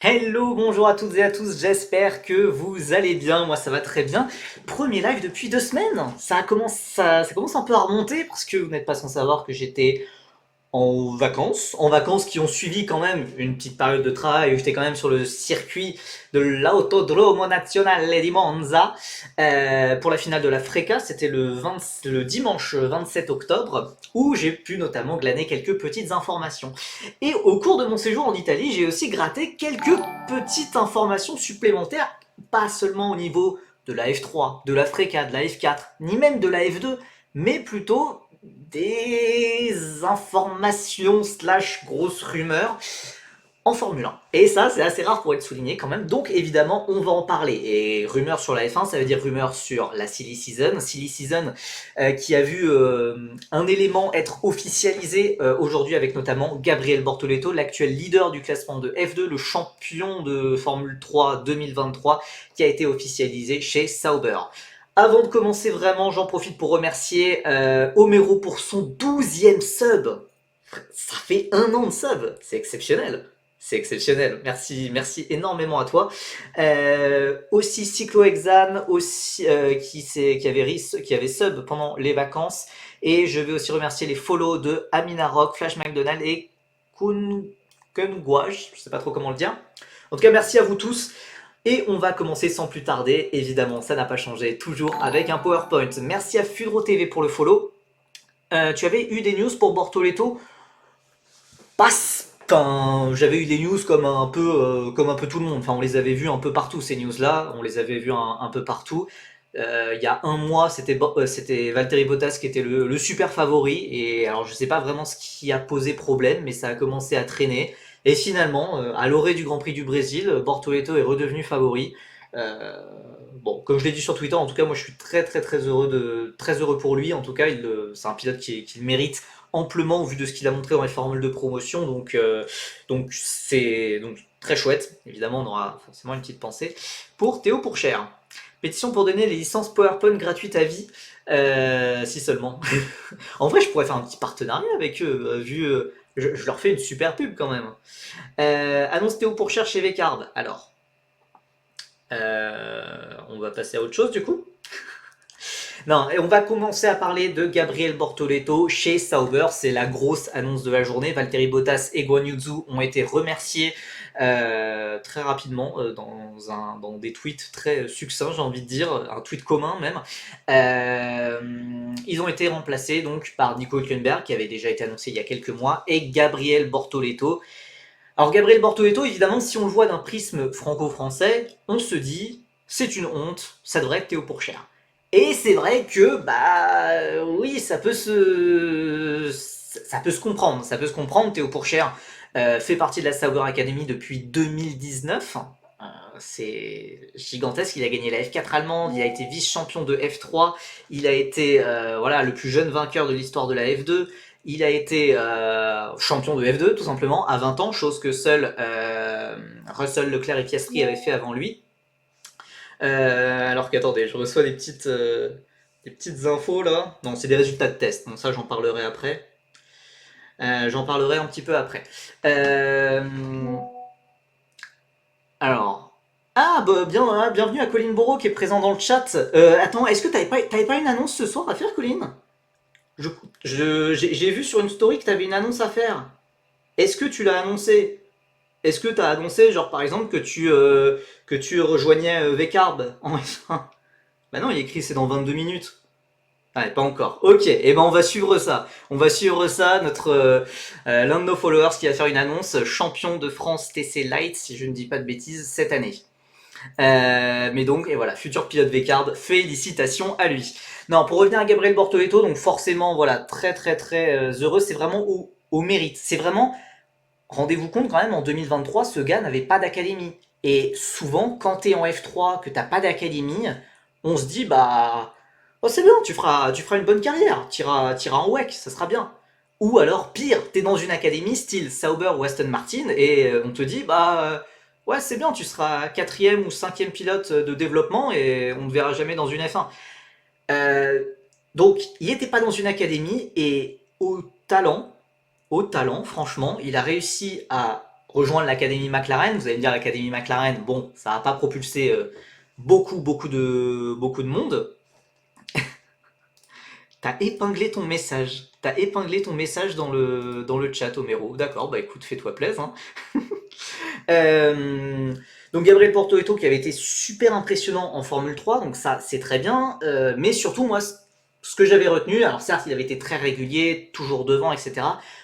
Hello, bonjour à toutes et à tous, j'espère que vous allez bien, moi ça va très bien. Premier live depuis 2 semaines, ça commence un peu à remonter parce que vous n'êtes pas sans savoir que j'étais en vacances qui ont suivi quand même une petite période de travail où j'étais quand même sur le circuit de l'Autodromo Nazionale di Monza pour la finale de la Freca. C'était le dimanche 27 octobre où j'ai pu notamment glaner quelques petites informations. Et au cours de mon séjour en Italie, j'ai aussi gratté quelques petites informations supplémentaires, pas seulement au niveau de la F3, de la Freca, de la F4, ni même de la F2, mais plutôt des informations slash grosses rumeurs en Formule 1. Et ça, c'est assez rare pour être souligné quand même. Donc évidemment, on va en parler. Et rumeurs sur la F1, ça veut dire rumeurs sur la Silly Season. Silly Season qui a vu un élément être officialisé aujourd'hui avec notamment Gabriel Bortoleto, l'actuel leader du classement de F2, le champion de Formule 3 2023, qui a été officialisé chez Sauber. Avant de commencer vraiment, j'en profite pour remercier Homero pour son 12e sub. Ça fait 1 an de sub, c'est exceptionnel. C'est exceptionnel. Merci, merci énormément à toi. Aussi Cyclohexan, aussi qui avait sub pendant les vacances. Et je vais aussi remercier les follow de Amina Rock, Flash McDonald et Kungwaj. Je sais pas trop comment le dire. En tout cas, merci à vous tous. Et on va commencer sans plus tarder. Évidemment, ça n'a pas changé. Toujours avec un PowerPoint. Merci à Fudro TV pour le follow. Tu avais eu des news pour Bortoleto? Passe. Enfin, j'avais eu des news comme un peu tout le monde. Enfin, on les avait vus un peu partout ces news-là. On les avait vus un peu partout. Il y a un mois, c'était Valtteri Bottas qui était le super favori. Et alors, je sais pas vraiment ce qui a posé problème, mais ça a commencé à traîner. Et finalement, à l'orée du Grand Prix du Brésil, Bortoleto est redevenu favori. Euh, bon, comme je l'ai dit sur Twitter, en tout cas, moi, je suis très heureux pour lui. En tout cas, c'est un pilote qui le mérite amplement au vu de ce qu'il a montré dans les formules de promotion. Donc c'est donc très chouette. Évidemment, on aura forcément une petite pensée pour Théo Pourchère. Pétition pour donner les licences PowerPoint gratuites à vie. Si seulement. En vrai, je pourrais faire un petit partenariat avec eux, je leur fais une super pub quand même. Annonce Théo Pourchère chez Vcard. Alors, on va passer à autre chose du coup. Non, et on va commencer à parler de Gabriel Bortoleto chez Sauber. C'est la grosse annonce de la journée. Valtteri Bottas et Guan Yu Zhu ont été remerciés très rapidement dans des tweets très succincts, j'ai envie de dire, un tweet commun même. Ils ont été remplacés donc par Nico Hülkenberg qui avait déjà été annoncé il y a quelques mois et Gabriel Bortoleto. Alors Gabriel Bortoleto, évidemment, si on le voit d'un prisme franco-français, on se dit c'est une honte, ça devrait être Théo Pourchère. Et c'est vrai que bah oui, ça peut se comprendre, ça peut se comprendre. Théo Pourchère fait partie de la Sauber Academy depuis 2019. C'est gigantesque, il a gagné la F4 allemande, il a été vice-champion de F3, il a été voilà, le plus jeune vainqueur de l'histoire de la F2, il a été champion de F2 tout simplement à 20 ans, chose que seuls Russell, Leclerc et Piastri avaient fait avant lui. Alors qu'attendez, je reçois des petites infos là. Non, c'est des résultats de test, donc ça j'en parlerai après. J'en parlerai un petit peu après. Euh, alors. Ah, bah, bienvenue à Colin Borro qui est présent dans le chat. Attends, est-ce que t'avais pas une annonce ce soir à faire, Colin? J'ai vu sur une story que t'avais une annonce à faire. Est-ce que tu l'as annoncé? Est-ce que t'as annoncé, genre par exemple, que tu rejoignais Vcarb en F1? Bah non, il est écrit c'est dans 22 minutes. Ah, pas encore. Ok, et ben on va suivre ça. On va suivre ça. L'un de nos followers qui va faire une annonce, champion de France TC Light, si je ne dis pas de bêtises, cette année. Mais donc, et voilà, futur pilote Vcard, félicitations à lui. Non, pour revenir à Gabriel Bortoleto, donc forcément, voilà, très heureux. C'est vraiment au mérite. C'est vraiment, rendez-vous compte quand même, en 2023, ce gars n'avait pas d'académie. Et souvent, quand t'es en F3, que t'as pas d'académie, on se dit, bah, oh c'est bien, tu feras une bonne carrière, t'iras en WEC, ça sera bien. Ou alors, pire, t'es dans une académie style Sauber ou Aston Martin, et on te dit, bah, ouais, c'est bien, tu seras quatrième ou cinquième pilote de développement, et on ne te verra jamais dans une F1. Euh, donc, il n'était pas dans une académie, et talent, franchement, il a réussi à rejoindre l'Académie McLaren. Vous allez me dire, l'Académie McLaren, bon, ça n'a pas propulsé beaucoup de monde. T'as épinglé ton message. T'as épinglé ton message dans le chat, Homero. D'accord, bah écoute, fais-toi plaisir. Hein. Euh, donc Gabriel Portoretto qui avait été super impressionnant en Formule 3, donc ça c'est très bien. Mais surtout, moi, ce que j'avais retenu, alors certes, il avait été très régulier, toujours devant, etc.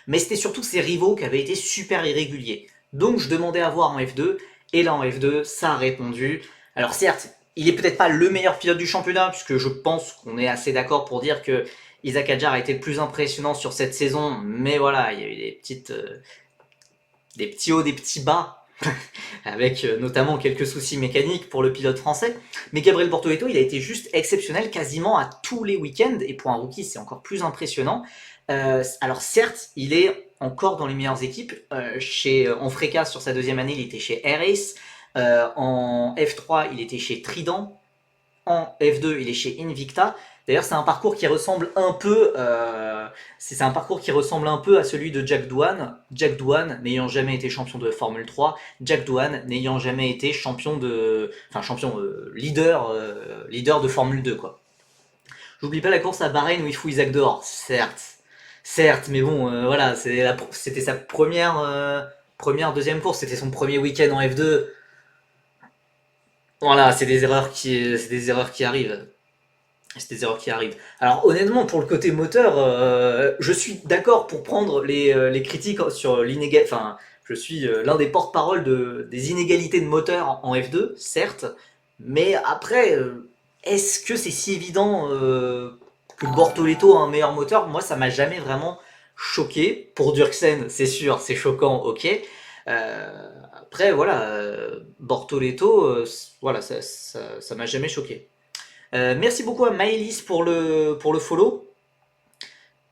Mais c'était surtout ses rivaux qui avaient été super irréguliers. Donc je demandais à voir en F2, et là en F2, ça a répondu. Alors certes, il est peut-être pas le meilleur pilote du championnat, puisque je pense qu'on est assez d'accord pour dire que Isaac Hadjar a été le plus impressionnant sur cette saison, mais voilà, il y a eu des petits hauts, des petits bas, avec notamment quelques soucis mécaniques pour le pilote français. Mais Gabriel Bortoleto, il a été juste exceptionnel quasiment à tous les week-ends, et pour un rookie, c'est encore plus impressionnant. Alors certes, il est encore dans les meilleures équipes. En Freca, sur sa deuxième année, il était chez Air-Ace. En F3, il était chez Trident. En F2, il est chez Invicta. D'ailleurs, c'est un parcours qui ressemble un peu, c'est un parcours qui ressemble un peu à celui de Jack Doohan. Jack Doohan n'ayant jamais été champion de Formule 3, Jack Doohan n'ayant jamais été leader de Formule 2 quoi. J'oublie pas la course à Bahreïn où il fout Isaac dehors, certes, mais bon, voilà, c'était sa deuxième course, c'était son premier week-end en F2. Voilà, c'est des erreurs qui arrivent. C'est des erreurs qui arrivent. Alors honnêtement, pour le côté moteur, je suis d'accord pour prendre les critiques sur l'inégalité. Enfin, je suis l'un des porte-parole des inégalités de moteur en F2, certes. Mais après, est-ce que c'est si évident que Bortoleto a un meilleur moteur? Moi, ça m'a jamais vraiment choqué. Pour Dirksen, c'est sûr, c'est choquant, ok. Après, voilà, Bortoleto, voilà, ça m'a jamais choqué. Merci beaucoup à Maëlys pour le follow.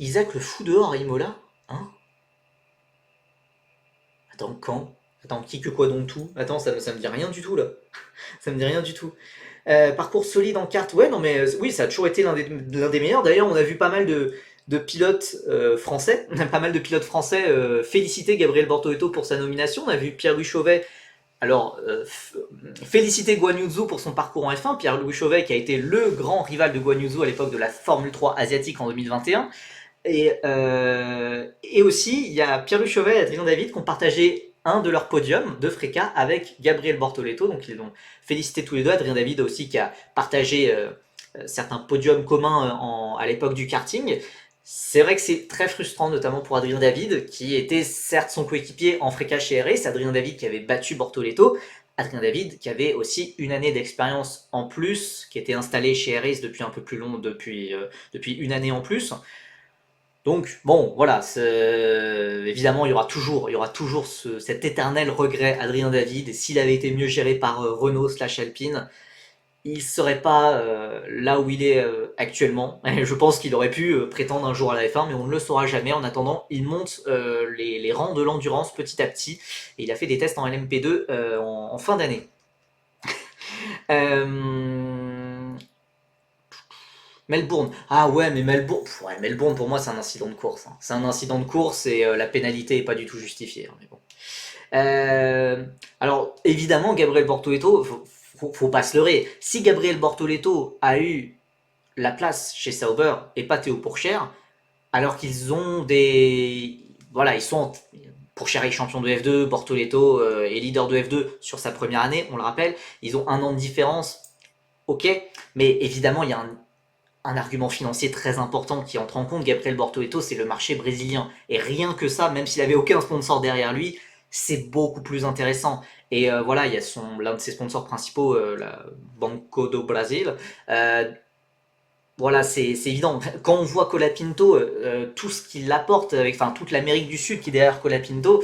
Isaac le fou dehors à Imola. Hein? Attends, quand? Attends, qui que quoi donc tout? Attends, ça me dit rien du tout là. Ça me dit rien du tout. Parcours solide en kart. Ouais, non mais oui, ça a toujours été l'un des meilleurs. D'ailleurs, on a vu pas mal de pilotes français, pas mal de pilotes français féliciter Gabriel Bortoleto pour sa nomination. On a vu Pierre-Louis Chauvet. Alors, féliciter Guan Yu Zhou pour son parcours en F1, Pierre-Louis Chauvet qui a été le grand rival de Guan Yu Zhou à l'époque de la Formule 3 asiatique en 2021. Et aussi, il y a Pierre-Louis Chauvet et Adrien David qui ont partagé un de leurs podiums de Freca avec Gabriel Bortoleto. Donc ils l'ont félicité tous les deux. Adrien David aussi qui a partagé certains podiums communs à l'époque du karting. C'est vrai que c'est très frustrant, notamment pour Adrien David, qui était certes son coéquipier en Freca chez RS. Adrien David qui avait battu Bortoleto. Adrien David qui avait aussi une année d'expérience en plus, qui était installé chez RS depuis un peu plus long, depuis une année en plus. Donc bon, voilà, évidemment, il y aura toujours cet éternel regret Adrien David. Et s'il avait été mieux géré par Renault/Alpine, il serait pas là où il est actuellement. Et je pense qu'il aurait pu prétendre un jour à la F1, mais on ne le saura jamais. En attendant, il monte les rangs de l'endurance petit à petit. Et il a fait des tests en LMP2 en fin d'année. Melbourne. Ah ouais, mais Melbourne pour moi c'est un incident de course. Hein. C'est un incident de course et la pénalité est pas du tout justifiée. Hein, mais bon. Alors évidemment, Gabriel Bortoleto, faut pas se leurrer. Si Gabriel Bortoleto a eu la place chez Sauber et pas Théo Pourchaire, alors qu'ils ont des. Voilà, ils sont. Pourchaire est champion de F2, Bortoleto est leader de F2 sur sa première année, on le rappelle. Ils ont un an de différence, ok, mais évidemment, il y a un argument financier très important qui entre en compte. Gabriel Bortoleto, c'est le marché brésilien. Et rien que ça, même s'il avait aucun sponsor derrière lui, c'est beaucoup plus intéressant. Et voilà, il y a l'un de ses sponsors principaux, la Banco do Brasil. Voilà, c'est évident. Quand on voit Colapinto, tout ce qu'il apporte, enfin toute l'Amérique du Sud qui est derrière Colapinto,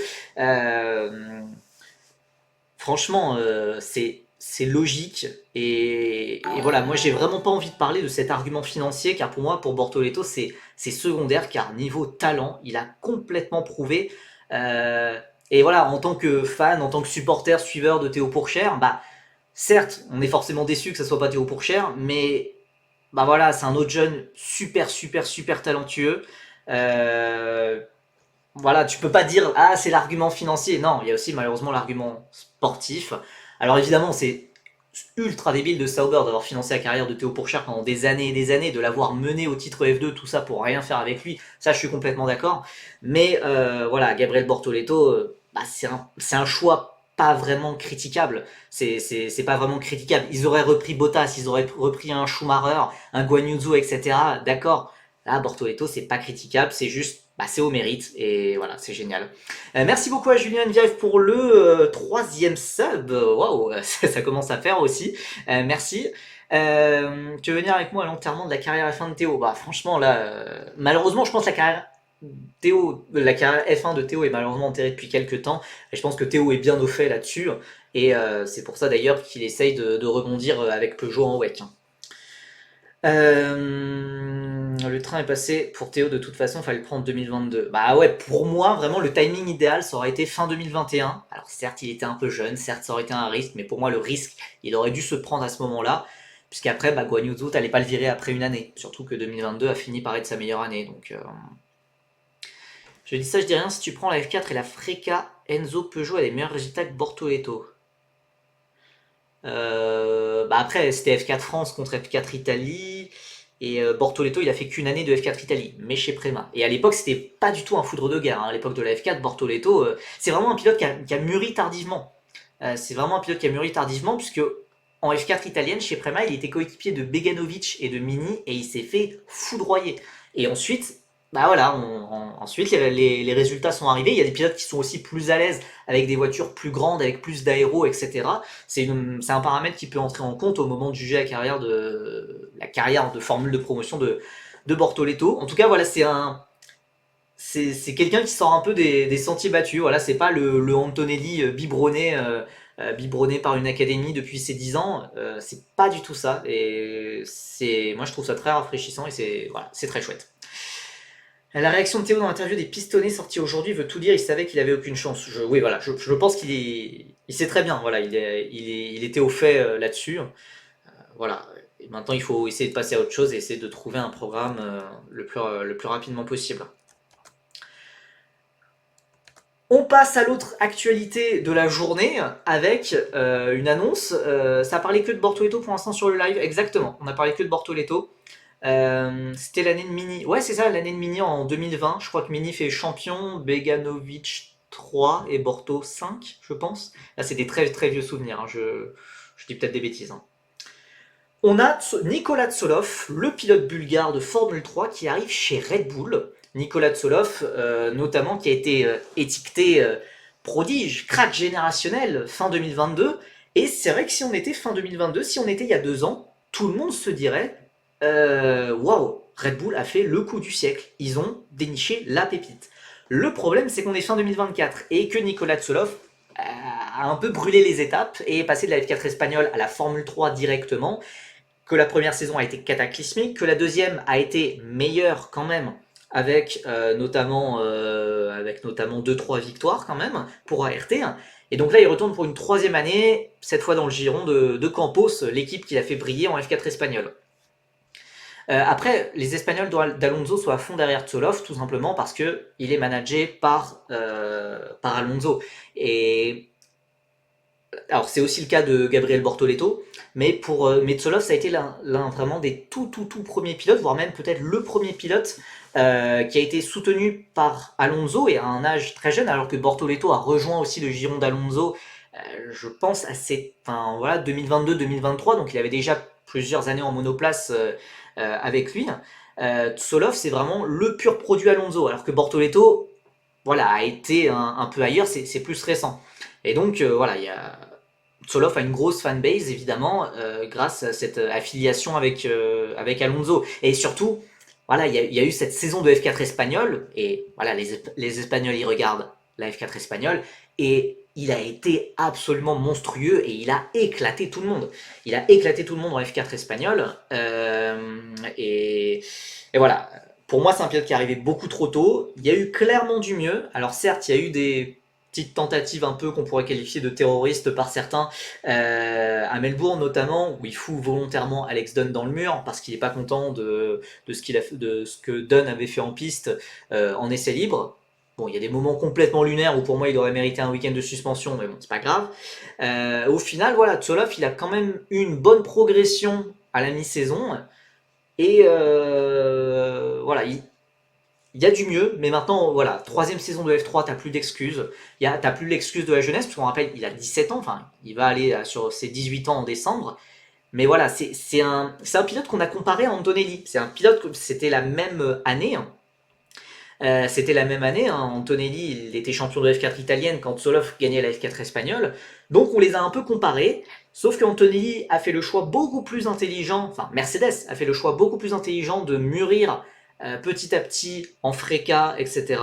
franchement, c'est logique. Et voilà, moi j'ai vraiment pas envie de parler de cet argument financier, car pour moi, pour Bortoleto, c'est secondaire, car niveau talent, il a complètement prouvé. Et voilà, en tant que fan, en tant que supporter, suiveur de Théo Pourchaire, bah certes, on est forcément déçu que ça soit pas Théo Pourchaire, mais bah voilà, c'est un autre jeune super talentueux. Euh, voilà, tu peux pas dire ah c'est l'argument financier. Non, il y a aussi malheureusement l'argument sportif. Alors évidemment, c'est ultra débile de Sauber d'avoir financé la carrière de Théo Pourchaire pendant des années et des années, de l'avoir mené au titre F2, tout ça pour rien faire avec lui. Ça, je suis complètement d'accord. Mais voilà, Gabriel Bortoleto, bah, c'est un choix pas vraiment critiquable. C'est pas vraiment critiquable. Ils auraient repris Bottas, ils auraient repris un Schumacher, un Guan Yu Zhou, etc. D'accord. Là, Bortoleto, c'est pas critiquable, c'est juste, bah, c'est au mérite. Et voilà, c'est génial. Merci beaucoup à Julien Ndiaye pour le troisième sub. Waouh, ça commence à faire aussi. Merci. Tu veux venir avec moi à l'enterrement de la carrière F1 de Théo? Bah franchement là, malheureusement je pense que la carrière F1 de Théo est malheureusement enterrée depuis quelques temps. Et je pense que Théo est bien au fait là-dessus. Et c'est pour ça d'ailleurs qu'il essaye de rebondir avec Peugeot en WEC. Le train est passé pour Théo de toute façon, il fallait le prendre en 2022. Bah ouais, pour moi, vraiment, le timing idéal, ça aurait été fin 2021. Alors certes, il était un peu jeune, certes, ça aurait été un risque, mais pour moi, le risque, il aurait dû se prendre à ce moment-là, puisqu'après, bah, Guan Yu Zhou, t'allais pas le virer après une année. Surtout que 2022 a fini par être sa meilleure année, donc... Je dis ça, je dis rien, si tu prends la F4 et la Freca, Enzo Peugeot a des meilleurs résultats que Bortoleto. Bah après, c'était F4 France contre F4 Italie. Et Bortoleto, il a fait qu'une année de F4 Italie, mais chez Prema. Et à l'époque, c'était pas du tout un foudre de guerre. Hein. À l'époque de la F4, Bortoleto, c'est vraiment un pilote qui a mûri tardivement. C'est vraiment un pilote qui a mûri tardivement, puisque en F4 italienne, chez Prema, il était coéquipier de Beganovic et de Mini, et il s'est fait foudroyer. Et ensuite, bah voilà, ensuite les résultats sont arrivés. Il y a des pilotes qui sont aussi plus à l'aise avec des voitures plus grandes, avec plus d'aéro, etc. C'est un paramètre qui peut entrer en compte au moment de juger la carrière de formule de promotion de Bortoleto. En tout cas, voilà, c'est quelqu'un qui sort un peu des sentiers battus. Voilà, c'est pas le Antonelli biberonné par une académie depuis ses 10 ans. C'est pas du tout ça. Et moi, je trouve ça très rafraîchissant et c'est très chouette. La réaction de Théo dans l'interview des pistonnets sortie aujourd'hui veut tout dire, il savait qu'il avait aucune chance. Oui, voilà, je pense il sait très bien, voilà, il était au fait là-dessus. Voilà, et maintenant il faut essayer de passer à autre chose et essayer de trouver un programme le plus rapidement possible. On passe à l'autre actualité de la journée avec une annonce. Ça parlait que de Bortoleto pour l'instant sur le live, exactement. On a parlé que de Bortoleto. C'était l'année de Mini. Ouais, c'est ça, l'année de Mini en 2020. Je crois que Mini fait champion, Beganovic 3 et Borto 5, je pense. Là, c'est des très très vieux souvenirs. Hein. Je dis peut-être des bêtises. Hein. On a Nicolas Tsolov, le pilote bulgare de Formule 3 qui arrive chez Red Bull. Nicolas Tsolov, notamment, qui a été étiqueté prodige, crack générationnel fin 2022. Et c'est vrai que si on était fin 2022, si on était il y a 2 ans, tout le monde se dirait waouh, Red Bull a fait le coup du siècle. Ils ont déniché la pépite. Le problème, c'est qu'on est fin 2024 et que Nicolas Tsolov a un peu brûlé les étapes et est passé de la F4 espagnole à la Formule 3 directement, que la première saison a été cataclysmique, que la deuxième a été meilleure quand même, avec notamment 2-3 victoires quand même pour ART. Et donc là, il retourne pour une troisième année, cette fois dans le giron de Campos, l'équipe qui l'a fait briller en F4 espagnole. Après, les Espagnols d'Alonso sont à fond derrière Tsolov, tout simplement parce qu'il est managé par Alonso. Et alors c'est aussi le cas de Gabriel Bortoleto, mais Tsolov, ça a été l'un vraiment des tout premiers pilotes, voire même peut-être le premier pilote qui a été soutenu par Alonso et à un âge très jeune, alors que Bortoleto a rejoint aussi le giron d'Alonso, je pense à 2022-2023, donc il avait déjà plusieurs années en monoplace avec lui. Tsolov, c'est vraiment le pur produit Alonso, alors que Bortoleto, voilà, a été un peu ailleurs, c'est plus récent. Et donc voilà, Tsolov a une grosse fanbase évidemment grâce à cette affiliation avec Alonso. Et surtout, voilà, il y a eu cette saison de F4 espagnole et voilà, les Espagnols ils regardent la F4 espagnole et il a été absolument monstrueux et il a éclaté tout le monde. Il a éclaté tout le monde en F4 espagnol et voilà. Pour moi, c'est un pilote qui est arrivé beaucoup trop tôt. Il y a eu clairement du mieux. Alors certes, il y a eu des petites tentatives un peu qu'on pourrait qualifier de terroristes par certains, à Melbourne notamment, où il fout volontairement Alex Dunn dans le mur parce qu'il n'est pas content de ce que Dunn avait fait en piste en essai libre. Bon, il y a des moments complètement lunaires où pour moi il aurait mérité un week-end de suspension, mais bon, c'est pas grave. Au final, voilà, Tsolov, il a quand même eu une bonne progression à la mi-saison. Et voilà, il y a du mieux, mais maintenant, voilà, troisième saison de F3, t'as plus d'excuses. T'as plus l'excuse de la jeunesse, parce qu'on rappelle, il a 17 ans, enfin, il va aller sur ses 18 ans en décembre. Mais voilà, c'est un pilote qu'on a comparé à Antonelli. C'est un pilote, c'était la même année, hein. C'était la même année, hein. Antonelli, il était champion de F4 italienne quand Solov gagnait la F4 espagnole. Donc on les a un peu comparés. Sauf qu'Antonelli a fait le choix beaucoup plus intelligent, enfin Mercedes a fait le choix beaucoup plus intelligent de mûrir petit à petit en Freca, etc.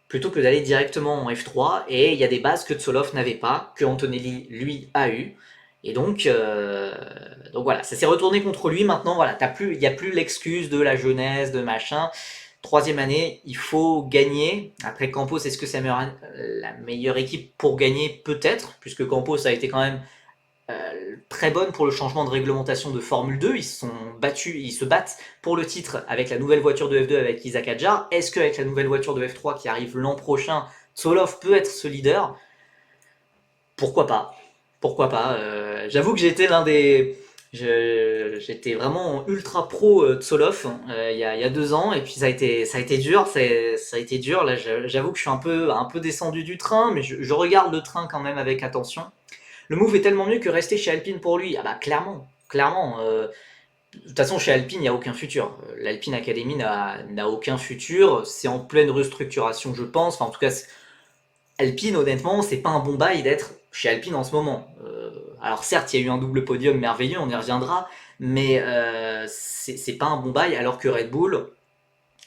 Plutôt que d'aller directement en F3. Et il y a des bases que Tsolov n'avait pas, que Antonelli, lui, a eu. Et donc voilà, ça s'est retourné contre lui. Maintenant, voilà, il n'y a plus l'excuse de la jeunesse, de machin. Troisième année, il faut gagner. Après Campos, est-ce que c'est la meilleure équipe pour gagner? Peut-être, puisque Campos a été quand même très bonne pour le changement de réglementation de Formule 2. Ils se battent pour le titre avec la nouvelle voiture de F2 avec Isaac Hadjar. Est-ce qu'avec la nouvelle voiture de F3 qui arrive l'an prochain, Tsolov peut être ce leader? Pourquoi pas? Pourquoi pas? J'avoue que j'étais vraiment ultra pro Tsolov il y a 2 ans et puis ça a été dur, ça a été dur. Là, j'avoue que je suis un peu descendu du train, mais je regarde le train quand même avec attention. Le move est tellement mieux que rester chez Alpine pour lui. Ah bah clairement, clairement. De toute façon, chez Alpine, il n'y a aucun futur. L'Alpine Academy n'a aucun futur. C'est en pleine restructuration, je pense. Enfin, en tout cas, Alpine, honnêtement, c'est pas un bon bail d'être chez Alpine en ce moment. Alors certes, il y a eu un double podium merveilleux, on y reviendra, mais c'est pas un bon bail, alors que Red Bull,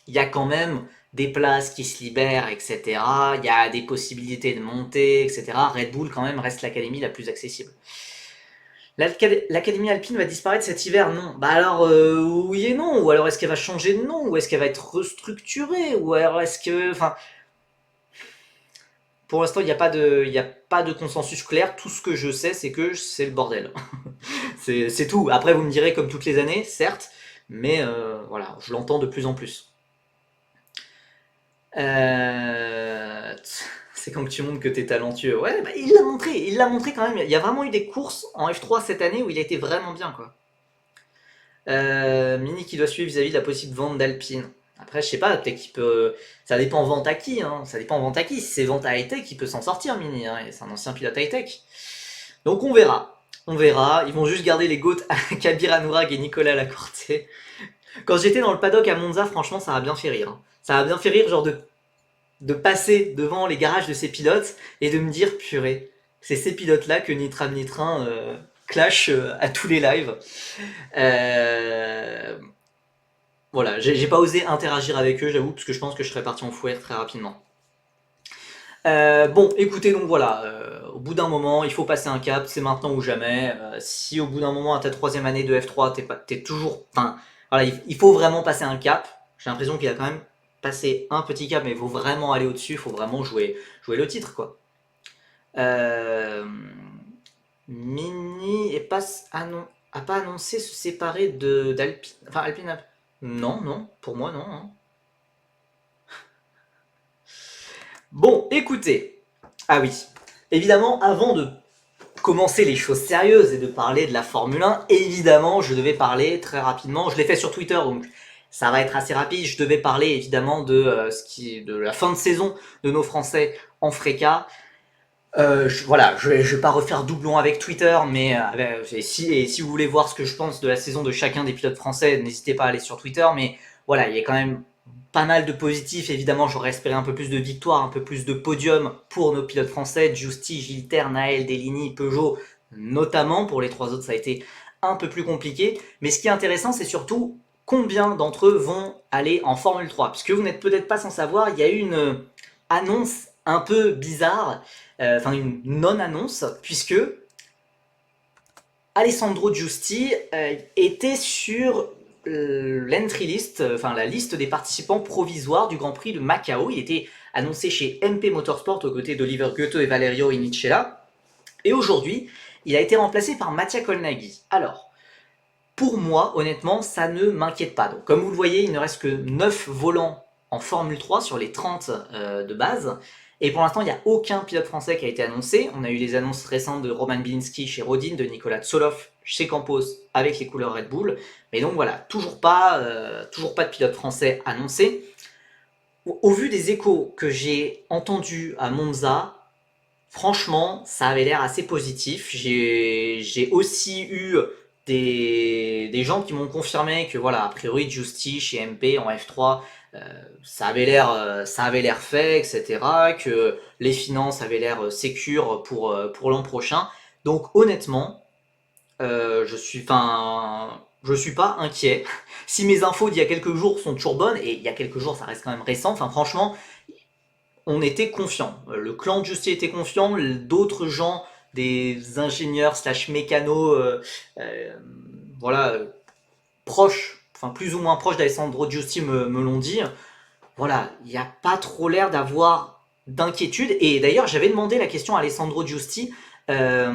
il y a quand même des places qui se libèrent, etc. Il y a des possibilités de monter, etc. Red Bull, quand même, reste l'académie la plus accessible. L'académie alpine va disparaître cet hiver? Non. Bah alors, oui et non. Ou alors est-ce qu'elle va changer de nom? Ou est-ce qu'elle va être restructurée? Ou alors est-ce que... Enfin, pour l'instant, il y a pas de consensus clair. Tout ce que je sais, c'est que c'est le bordel. C'est tout. Après, vous me direz comme toutes les années, certes. Mais voilà, je l'entends de plus en plus. Euh, C'est quand que tu montres que t'es talentueux. Ouais, bah, il l'a montré quand même. Il y a vraiment eu des courses en F3 cette année où il a été vraiment bien, quoi. Mini qui doit suivre vis-à-vis de la possible vente d'Alpine. Après, je sais pas, peut-être qu'il peut. Ça dépend vente à qui, hein. Ça dépend vente à qui. Si c'est vente à high-tech, il peut s'en sortir, Mini, hein. C'est un ancien pilote high-tech. Donc on verra. On verra. Ils vont juste garder les GOAT à Kabir Anourag et Nicolas Lacorté. Quand j'étais dans le paddock à Monza, franchement, ça m'a bien fait rire, hein. Ça m'a bien fait rire, genre de passer devant les garages de ces pilotes et de me dire, purée, c'est ces pilotes-là que Nitram Nitrin clash à tous les lives. Euh, voilà, j'ai pas osé interagir avec eux, j'avoue, parce que je pense que je serais parti en fouet très rapidement. Bon, écoutez, donc voilà, au bout d'un moment, il faut passer un cap, c'est maintenant ou jamais. Si au bout d'un moment, à ta troisième année de F3, t'es toujours... Enfin, voilà, il faut vraiment passer un cap. J'ai l'impression qu'il a quand même passé un petit cap, mais il faut vraiment aller au-dessus, il faut vraiment jouer le titre, quoi. Euh, Mini a pas annoncé se séparer d'Alpine. Enfin, non, non, pour moi, non, hein. Bon, écoutez. Ah oui. Évidemment, avant de commencer les choses sérieuses et de parler de la Formule 1, évidemment, je devais parler très rapidement. Je l'ai fait sur Twitter, donc ça va être assez rapide. Je devais parler évidemment de la fin de saison de nos Français en Freca. Voilà, je vais pas refaire doublon avec Twitter, mais et si vous voulez voir ce que je pense de la saison de chacun des pilotes français, n'hésitez pas à aller sur Twitter. Mais voilà, il y a quand même pas mal de positifs. Évidemment, j'aurais espéré un peu plus de victoires, un peu plus de podiums pour nos pilotes français, Giusti, Gilter, Naël, Deligny, Peugeot, notamment. Pour les trois autres, ça a été un peu plus compliqué. Mais ce qui est intéressant, c'est surtout combien d'entre eux vont aller en Formule 3. Parce que vous n'êtes peut-être pas sans savoir, il y a eu une annonce un peu bizarre, enfin une non-annonce, puisque Alessandro Giusti était sur l'entry list, enfin la liste des participants provisoires du Grand Prix de Macao. Il était annoncé chez MP Motorsport aux côtés d'Oliver Goethe et Valerio Inicella. Et aujourd'hui, il a été remplacé par Mattia Colnaghi. Alors, pour moi, honnêtement, ça ne m'inquiète pas. Donc, comme vous le voyez, il ne reste que 9 volants en Formule 3 sur les 30 de base. Et pour l'instant, il n'y a aucun pilote français qui a été annoncé. On a eu les annonces récentes de Roman Bilinski chez Rodin, de Nicolas Tsoloff chez Campos avec les couleurs Red Bull. Mais donc voilà, toujours pas de pilote français annoncé. Au vu des échos que j'ai entendus à Monza, franchement, ça avait l'air assez positif. J'ai aussi eu des gens qui m'ont confirmé que voilà, a priori Giusti chez MP en F3, ça avait l'air fait, etc. Que les finances avaient l'air sécures pour l'an prochain. Donc honnêtement, je suis pas inquiet. Si mes infos d'il y a quelques jours sont toujours bonnes, et il y a quelques jours ça reste quand même récent, enfin franchement, on était confiants. Le clan de Justice était confiant, d'autres gens, des ingénieurs slash mécanos, euh, voilà, proches, enfin plus ou moins proches d'Alessandro Giusti me l'ont dit. Voilà, il n'y a pas trop l'air d'avoir d'inquiétude. Et d'ailleurs, j'avais demandé la question à Alessandro Giusti. euh,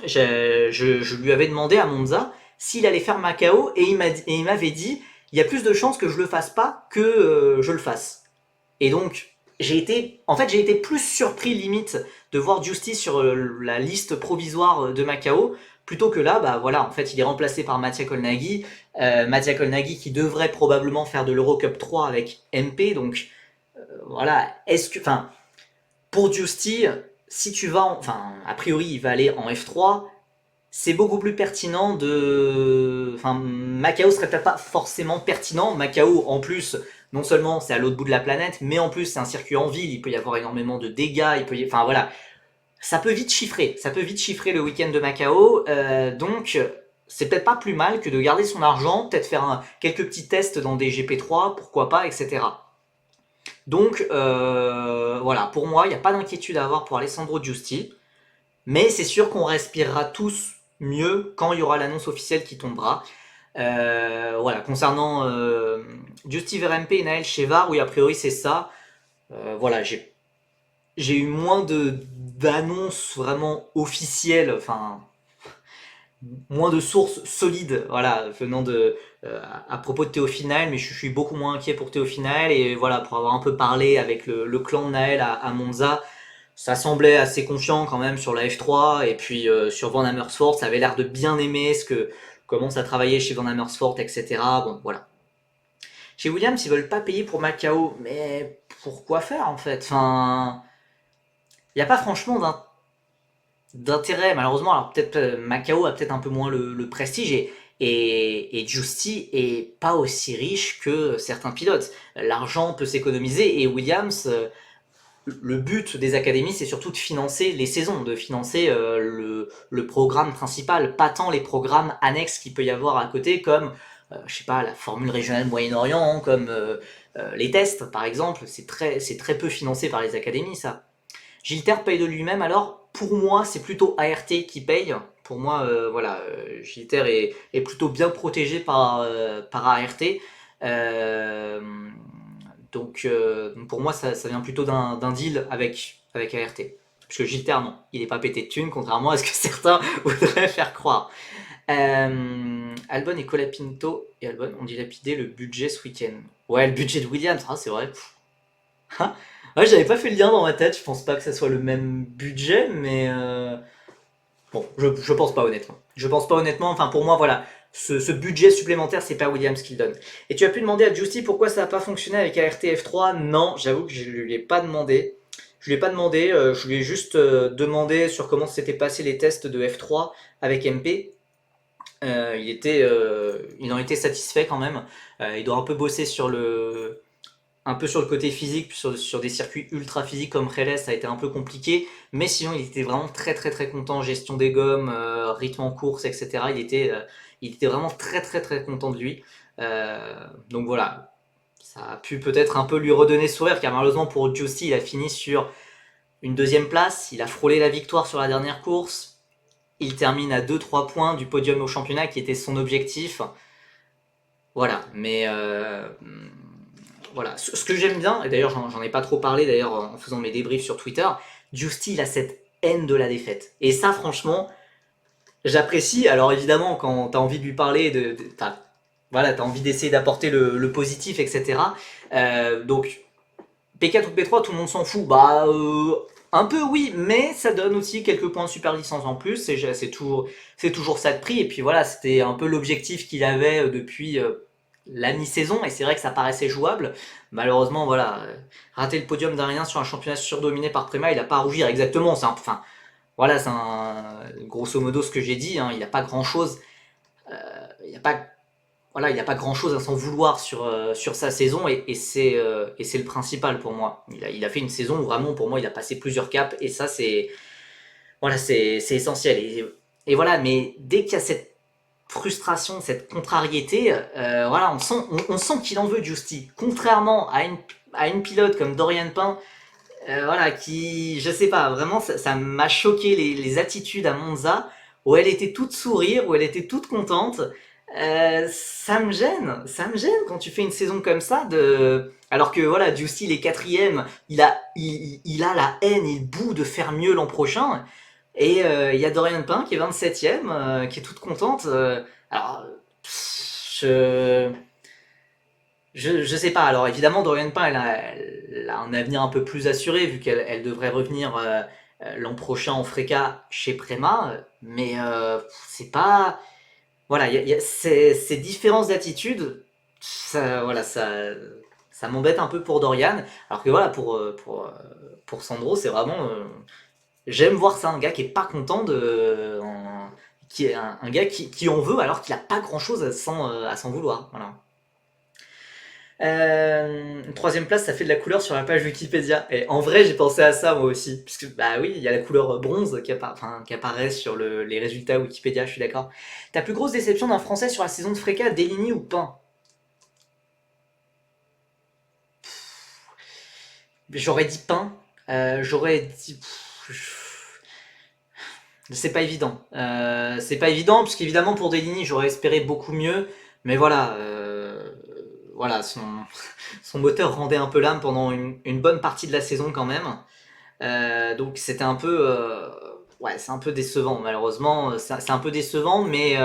je lui avais demandé à Monza s'il allait faire Macao et il m'avait dit il y a plus de chances que je le fasse pas que je le fasse. Et donc, j'ai été plus surpris limite de voir Justice sur la liste provisoire de Macao plutôt que là, bah voilà, en fait, il est remplacé par Mattia Kolnagi qui devrait probablement faire de l'Eurocup 3 avec MP. Donc voilà, enfin, pour Justice, si tu vas, enfin, a priori, il va aller en F3. C'est beaucoup plus pertinent enfin, Macao serait peut-être pas forcément pertinent. Macao, en plus, non seulement c'est à l'autre bout de la planète, mais en plus c'est un circuit en ville, il peut y avoir énormément de dégâts, enfin voilà, ça peut vite chiffrer le week-end de Macao, donc c'est peut-être pas plus mal que de garder son argent, peut-être faire quelques petits tests dans des GP3, pourquoi pas, etc. Donc voilà, pour moi, il n'y a pas d'inquiétude à avoir pour Alessandro Giusti. Mais c'est sûr qu'on respirera tous mieux quand il y aura l'annonce officielle qui tombera. Voilà, concernant Justy Verempe et Naël Chevar, oui, a priori c'est ça. Voilà, j'ai eu moins d'annonces vraiment officielles, enfin, moins de sources solides, voilà, venant à propos de Théo Final, mais je suis beaucoup moins inquiet pour Théo Final, et voilà, pour avoir un peu parlé avec le clan de Naël à Monza, ça semblait assez confiant quand même sur la F3 et puis sur Van Amersfoort, ça avait l'air de bien aimer ce que commence à travailler chez Van Amersfoort, etc. Bon, voilà. Chez Williams, ils veulent pas payer pour Macao, mais pourquoi faire en fait? Enfin, il n'y a pas franchement d'intérêt malheureusement. Alors peut-être Macao a peut-être un peu moins le prestige et Giusti est pas aussi riche que certains pilotes. L'argent peut s'économiser et Williams, le but des académies, c'est surtout de financer les saisons, de financer le programme principal, pas tant les programmes annexes qu'il peut y avoir à côté, comme, je sais pas, la Formule régionale Moyen-Orient, comme les tests, par exemple. C'est très peu financé par les académies, ça. Gilter paye de lui-même, alors pour moi, c'est plutôt ART qui paye. Pour moi, voilà, Gilter est plutôt bien protégé par ART. Euh, donc pour moi, ça vient plutôt d'un deal avec ART. Parce que Gilter, non, il n'est pas pété de thunes, contrairement à ce que certains voudraient faire croire. Albon et Colapinto et Albon ont dilapidé le budget ce week-end. Ouais, le budget de Williams, ah, c'est vrai. Hein. Ouais, j'avais pas fait le lien dans ma tête, je pense pas que ça soit le même budget, mais bon, je pense pas honnêtement. Je pense pas honnêtement, enfin pour moi, voilà, ce budget supplémentaire, c'est pas Williams qui le donne. Et tu as pu demander à Justy pourquoi ça n'a pas fonctionné avec ART F3? Non, j'avoue que je lui ai pas demandé. Je lui ai pas demandé, je lui ai juste demandé sur comment s'étaient passés les tests de F3 avec MP. Il en était satisfait quand même. Il doit un peu bosser un peu sur le côté physique, sur des circuits ultra physiques comme Jerez, ça a été un peu compliqué, mais sinon il était vraiment très très très content, gestion des gommes, rythme en course, etc. Il était vraiment très très très content de lui. Donc voilà, ça a pu peut-être un peu lui redonner sourire, car malheureusement pour Giussi, il a fini sur une deuxième place, il a frôlé la victoire sur la dernière course, il termine à 2-3 points du podium au championnat qui était son objectif. Voilà, mais voilà. Ce que j'aime bien, et d'ailleurs j'en ai pas trop parlé d'ailleurs en faisant mes débriefs sur Twitter, Justy il a cette haine de la défaite. Et ça franchement, j'apprécie. Alors évidemment quand t'as envie de lui parler, voilà, t'as envie d'essayer d'apporter le positif, etc. Donc P4 ou P3, tout le monde s'en fout. Bah, un peu oui, mais ça donne aussi quelques points de super licence en plus. C'est toujours ça de prix. Et puis voilà, c'était un peu l'objectif qu'il avait depuis la mi-saison. Et c'est vrai que ça paraissait jouable. Malheureusement, voilà, rater le podium d'Arien sur un championnat surdominé par Prema, il a pas à rougir exactement. Enfin, voilà, c'est grosso modo ce que j'ai dit. Hein, il n'a pas grand chose. Il n'y a pas voilà, il n'y a pas grand chose à s'en vouloir sur sa saison et c'est le principal pour moi. Il a fait une saison où vraiment pour moi il a passé plusieurs caps et ça c'est voilà, c'est essentiel. Et voilà, mais dès qu'il y a cette frustration, cette contrariété, voilà, on sent qu'il en veut Justy. Contrairement à une pilote comme Dorian Pain, voilà, qui, je sais pas, vraiment ça m'a choqué les attitudes à Monza où elle était toute sourire, où elle était toute contente. Ça me gêne quand tu fais une saison comme ça alors que voilà, Juicy il est quatrième, il a la haine, il bout de faire mieux l'an prochain. Et il y a Dorian Pain qui est 27ème, qui est toute contente. Alors, je, je sais pas. Alors évidemment, Dorian Pain, elle a un avenir un peu plus assuré vu qu'elle devrait revenir l'an prochain en Freca chez Prema. Mais c'est pas voilà, il y a ces différences d'attitude, voilà, ça m'embête un peu pour Dorian. Alors que voilà, pour Sandro, c'est vraiment. J'aime voir ça, un gars qui est pas content qui est un gars qui en veut alors qu'il a pas grand chose à s'en vouloir. Voilà. Troisième place, ça fait de la couleur sur la page Wikipédia. Et en vrai, j'ai pensé à ça moi aussi. Puisque, bah oui, il y a la couleur bronze qui apparaît sur les résultats Wikipédia, je suis d'accord. Ta plus grosse déception d'un Français sur la saison de Freca, Deligny ou Pain? J'aurais dit Pain. J'aurais dit. C'est pas évident. C'est pas évident, puisqu'évidemment pour Deligny, j'aurais espéré beaucoup mieux. Mais voilà, voilà son moteur rendait un peu l'âme pendant une bonne partie de la saison quand même. Donc c'était un peu, ouais, c'est un peu décevant malheureusement. C'est un peu décevant, mais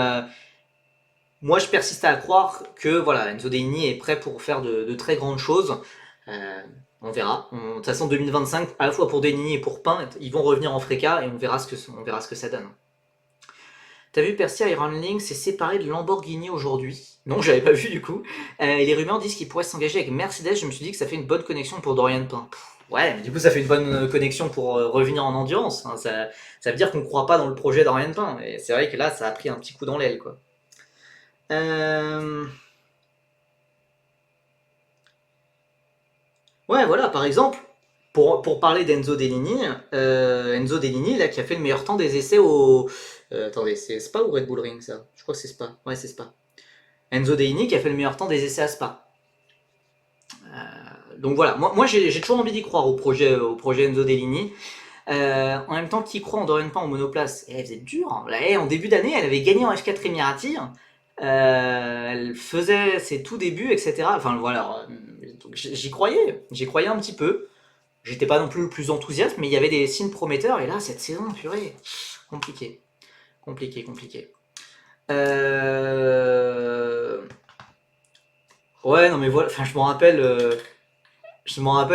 moi je persiste à croire que voilà, Enzo Deligny est prêt pour faire de très grandes choses. On verra. De toute façon 2025, à la fois pour Deligny et pour Pain, ils vont revenir en Freca et on verra ce que ça donne. T'as vu Percy Iron Link s'est séparé de Lamborghini aujourd'hui? Non, j'avais pas vu du coup. Et les rumeurs disent qu'il pourrait s'engager avec Mercedes. Je me suis dit que ça fait une bonne connexion pour Dorian Pain. Ouais, mais du coup, ça fait une bonne connexion pour revenir en endurance. Hein. Ça veut dire qu'on ne croit pas dans le projet d'Orion Pain. Et c'est vrai que là, ça a pris un petit coup dans l'aile, quoi. Ouais, voilà, par exemple, pour parler d'Enzo Deligny, Enzo Deligny, là, qui a fait le meilleur temps des essais au. Attendez, c'est Spa ou Red Bull Ring, ça? Je crois que c'est Spa. Ouais, c'est Spa. Enzo Deligny qui a fait le meilleur temps des essais à Spa. Donc voilà, moi j'ai toujours envie d'y croire au projet Enzo Deligny. En même temps, qui croit en Dorian Pain en monoplace? Vous êtes dur. Hein. Là, en début d'année, elle avait gagné en F4 Emirati. Elle faisait ses tout débuts, etc. Enfin voilà, j'y croyais un petit peu. J'étais pas non plus le plus enthousiaste, mais il y avait des signes prometteurs. Et là, cette saison, purée, compliqué, compliqué, compliqué. Ouais, non mais voilà, enfin je m'en rappelle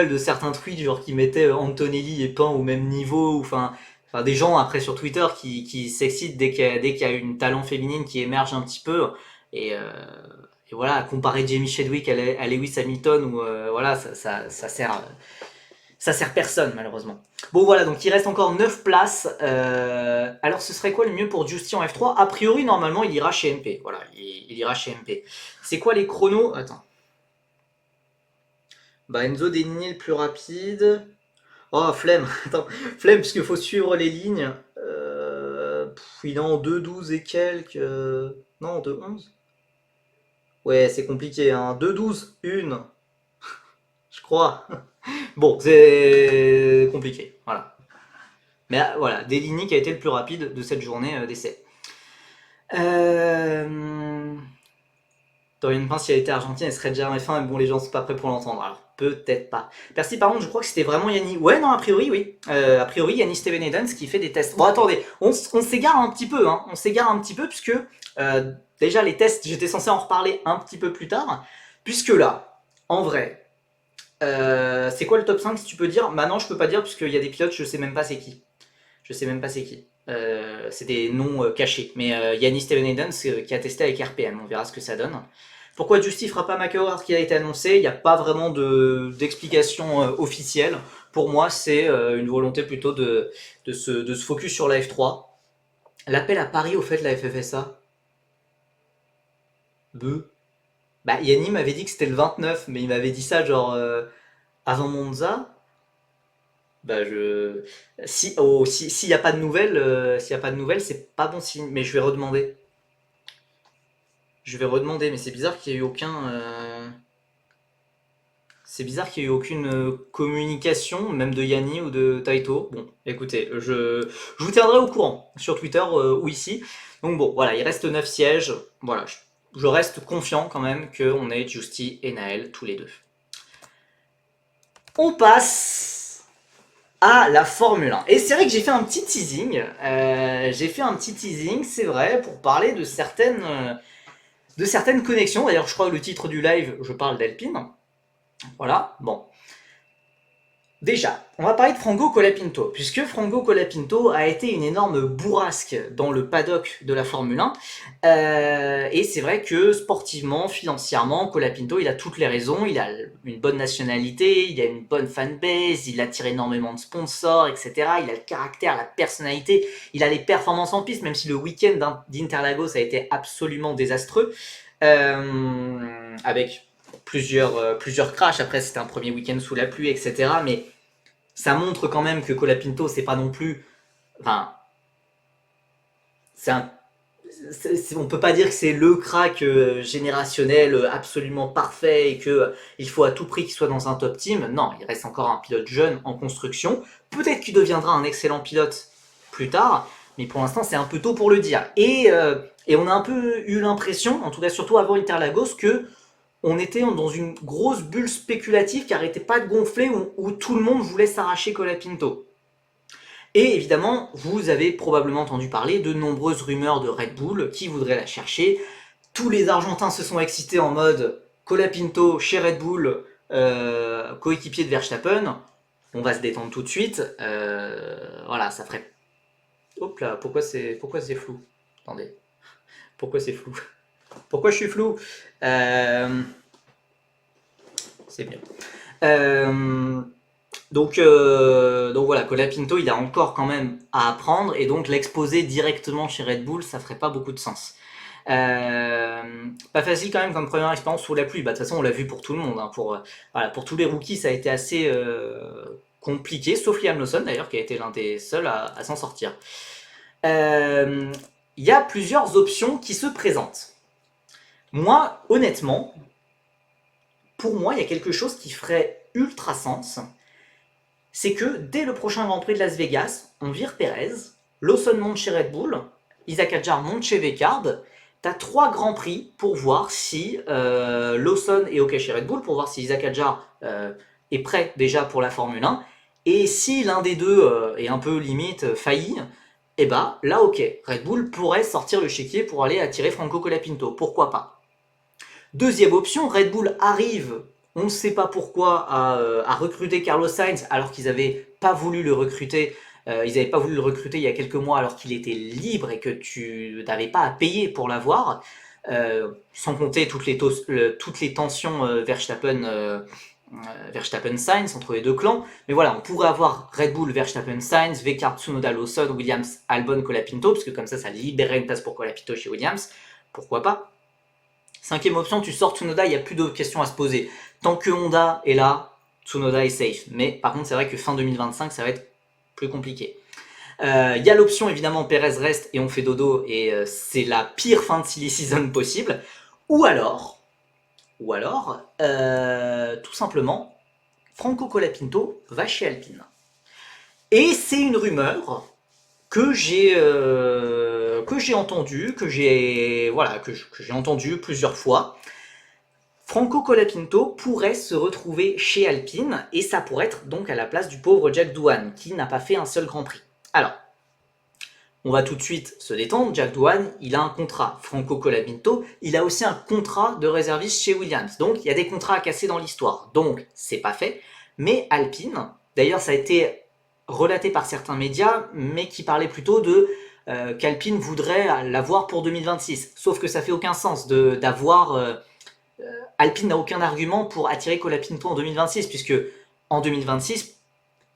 de certains tweets genre qui mettaient Antonelli et Pain au même niveau, ou enfin des gens après sur Twitter qui s'excitent dès qu'il y a une talent féminine qui émerge un petit peu et, euh, et voilà, comparer Jamie Chadwick à Lewis Hamilton ou voilà, ça sert personne malheureusement. Bon voilà, donc il reste encore 9 places. Alors ce serait quoi le mieux pour Justy en F3? A priori normalement il ira chez MP. Voilà, il ira chez MP. C'est quoi les chronos? Attends. Bah Enzo Deligny le plus rapide. Oh, flemme, attends, flemme, parce qu'il faut suivre les lignes. Il est en 2,12 et quelques. Non, en 2,11. Ouais, c'est compliqué, hein. 2,12, une, je crois. Bon, c'est compliqué, voilà. Mais voilà, Deligny qui a été le plus rapide de cette journée d'essai. Dorian Prince, si elle était argentine, elle serait déjà en F1, mais bon, les gens sont pas prêts pour l'entendre, alors peut-être pas. Percy, par contre, je crois que c'était vraiment Yannis. Ouais, non, a priori, oui. A priori, Yannis Stevenedens qui fait des tests. Bon, attendez, on s'égare un petit peu, hein. On s'égare un petit peu, puisque déjà les tests, j'étais censé en reparler un petit peu plus tard, puisque là, en vrai, c'est quoi le top 5 si tu peux dire? Bah non, je peux pas dire, puisqu'il y a des pilotes, je sais même pas c'est qui. Je sais même pas c'est qui. C'est des noms cachés. Mais Yannis Steveneden qui a testé avec RPM, on verra ce que ça donne. Pourquoi Justy fera pas McElrath qui a été annoncé? Il n'y a pas vraiment d'explication officielle. Pour moi, c'est une volonté plutôt de se focus sur la F3. L'appel à Paris au fait la FFSA. Beuh. Bah Yannis m'avait dit que c'était le 29, mais il m'avait dit ça genre avant Monza. Bah je si oh, si s'il y a pas de nouvelles s'il y a pas de nouvelles, c'est pas bon signe, mais je vais redemander. Je vais redemander, mais c'est bizarre qu'il y ait eu aucun c'est bizarre qu'il y ait eu aucune communication, même de Yanni ou de Taito. Bon, écoutez, je vous tiendrai au courant sur Twitter ou ici. Donc bon, voilà, il reste 9 sièges. Voilà, je reste confiant quand même qu'on ait Justy et Naël tous les deux. On passe à la Formule 1. Et c'est vrai que j'ai fait un petit teasing. C'est vrai, pour parler de certaines connexions. D'ailleurs, je crois que le titre du live, je parle d'Alpine. Voilà, bon. Déjà, on va parler de Franco Colapinto, puisque Franco Colapinto a été une énorme bourrasque dans le paddock de la Formule 1. Et c'est vrai que sportivement, financièrement, Colapinto, il a toutes les raisons. Il a une bonne nationalité, il a une bonne fanbase, il attire énormément de sponsors, etc. Il a le caractère, la personnalité, il a les performances en piste, même si le week-end d'Interlagos a été absolument désastreux. Avec plusieurs crashs. Après, c'était un premier week-end sous la pluie, etc. Mais ça montre quand même que Colapinto, c'est pas non plus. Enfin, on peut pas dire que c'est le crack générationnel absolument parfait et que il faut à tout prix qu'il soit dans un top team. Non, il reste encore un pilote jeune en construction. Peut-être qu'il deviendra un excellent pilote plus tard, mais pour l'instant, c'est un peu tôt pour le dire. Et on a un peu eu l'impression, en tout cas surtout avant Interlagos, que on était dans une grosse bulle spéculative qui arrêtait pas de gonfler, où tout le monde voulait s'arracher Colapinto. Et évidemment, vous avez probablement entendu parler de nombreuses rumeurs de Red Bull qui voudraient la chercher. Tous les Argentins se sont excités en mode Colapinto chez Red Bull, coéquipier de Verstappen. On va se détendre tout de suite. Voilà, ça ferait. Hop là, pourquoi c'est flou? Attendez. Pourquoi c'est flou? Pourquoi je suis flou? C'est bien. Donc voilà, Colapinto, il a encore quand même à apprendre, et donc l'exposer directement chez Red Bull, ça ferait pas beaucoup de sens. Pas facile quand même comme première expérience sous la pluie. Bah, de toute façon, on l'a vu pour tout le monde. Hein. Pour tous les rookies, ça a été assez compliqué, sauf Liam Lawson d'ailleurs, qui a été l'un des seuls à s'en sortir. Il y a plusieurs options qui se présentent. Moi, honnêtement, pour moi, il y a quelque chose qui ferait ultra sens. C'est que dès le prochain Grand Prix de Las Vegas, on vire Perez, Lawson monte chez Red Bull, Isaac Hadjar monte chez Vekard. T'as 3 Grands Prix pour voir si Lawson est OK chez Red Bull, pour voir si Isaac Hadjar est prêt déjà pour la Formule 1. Et si l'un des deux est un peu limite failli, et bah là OK, Red Bull pourrait sortir le chéquier pour aller attirer Franco Colapinto, pourquoi pas. Deuxième option, Red Bull arrive, on ne sait pas pourquoi, à recruter Carlos Sainz alors qu'ils n'avaient pas voulu le recruter. Ils n'avaient pas voulu le recruter il y a quelques mois alors qu'il était libre et que tu n'avais pas à payer pour l'avoir. Sans compter toutes les tensions Verstappen-Sainz entre les deux clans. Mais voilà, on pourrait avoir Red Bull, Verstappen-Sainz, Vekard, Tsunoda, Lawson, Williams, Albon, Colapinto, parce que comme ça libérerait une place pour Colapinto chez Williams. Pourquoi pas? Cinquième option, tu sors Tsunoda, il n'y a plus de questions à se poser. Tant que Honda est là, Tsunoda est safe. Mais par contre, c'est vrai que fin 2025, ça va être plus compliqué. Il y a l'option, évidemment, Perez reste et on fait dodo, et c'est la pire fin de silly season possible. Ou alors, tout simplement, Franco Colapinto va chez Alpine. Et c'est une rumeur que j'ai entendu, que j'ai entendu plusieurs fois. Franco Colapinto pourrait se retrouver chez Alpine, et ça pourrait être donc à la place du pauvre Jack Doohan, qui n'a pas fait un seul Grand Prix. Alors, on va tout de suite se détendre. Jack Doohan, il a un contrat. Franco Colapinto, il a aussi un contrat de réserviste chez Williams. Donc, il y a des contrats à casser dans l'histoire. Donc, c'est pas fait. Mais Alpine, d'ailleurs, ça a été relaté par certains médias, mais qui parlaient plutôt de qu'Alpine voudrait l'avoir pour 2026. Sauf que ça fait aucun sens d'avoir... Alpine n'a aucun argument pour attirer Colapinto en 2026, puisque en 2026,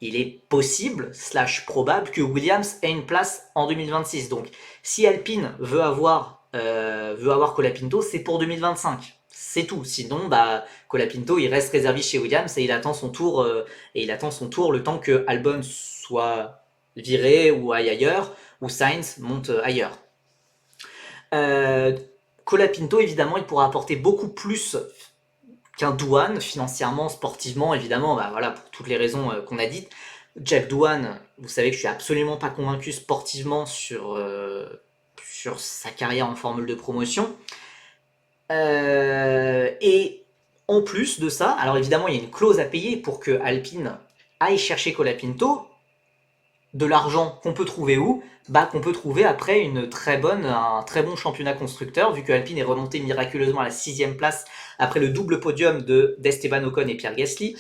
il est possible, slash probable, que Williams ait une place en 2026. Donc, si Alpine veut avoir Colapinto, c'est pour 2025. C'est tout. Sinon, bah, Colapinto, il reste réservé chez Williams et il attend son tour, le temps que Albon soit viré ou aille ailleurs, ou Sainz monte ailleurs. Colapinto, évidemment, il pourra apporter beaucoup plus qu'un Doohan, financièrement, sportivement, évidemment, bah voilà, pour toutes les raisons qu'on a dites. Jack Doohan, vous savez que je suis absolument pas convaincu sportivement sur sa carrière en formule de promotion. Et en plus de ça, alors évidemment, il y a une clause à payer pour que Alpine aille chercher Colapinto, de l'argent qu'on peut trouver où? Bah, qu'on peut trouver après un très bon championnat constructeur, vu que Alpine est remonté miraculeusement à la 6ème place après le double podium d'Esteban Ocon et Pierre Gasly.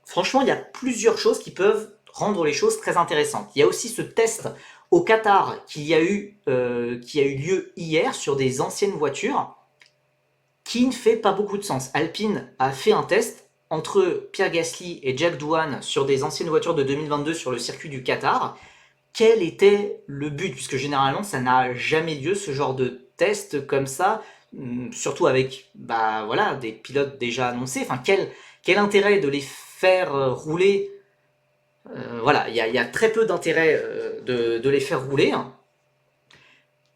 Franchement, il y a plusieurs choses qui peuvent rendre les choses très intéressantes. Il y a aussi ce test au Qatar qui a eu lieu hier sur des anciennes voitures qui ne fait pas beaucoup de sens. Alpine a fait un test entre Pierre Gasly et Jack Doohan sur des anciennes voitures de 2022 sur le circuit du Qatar. Quel était le but? Puisque généralement, ça n'a jamais lieu, ce genre de test comme ça, surtout avec voilà, des pilotes déjà annoncés. Enfin, quel intérêt de les faire rouler? Voilà, il y a très peu d'intérêt de les faire rouler.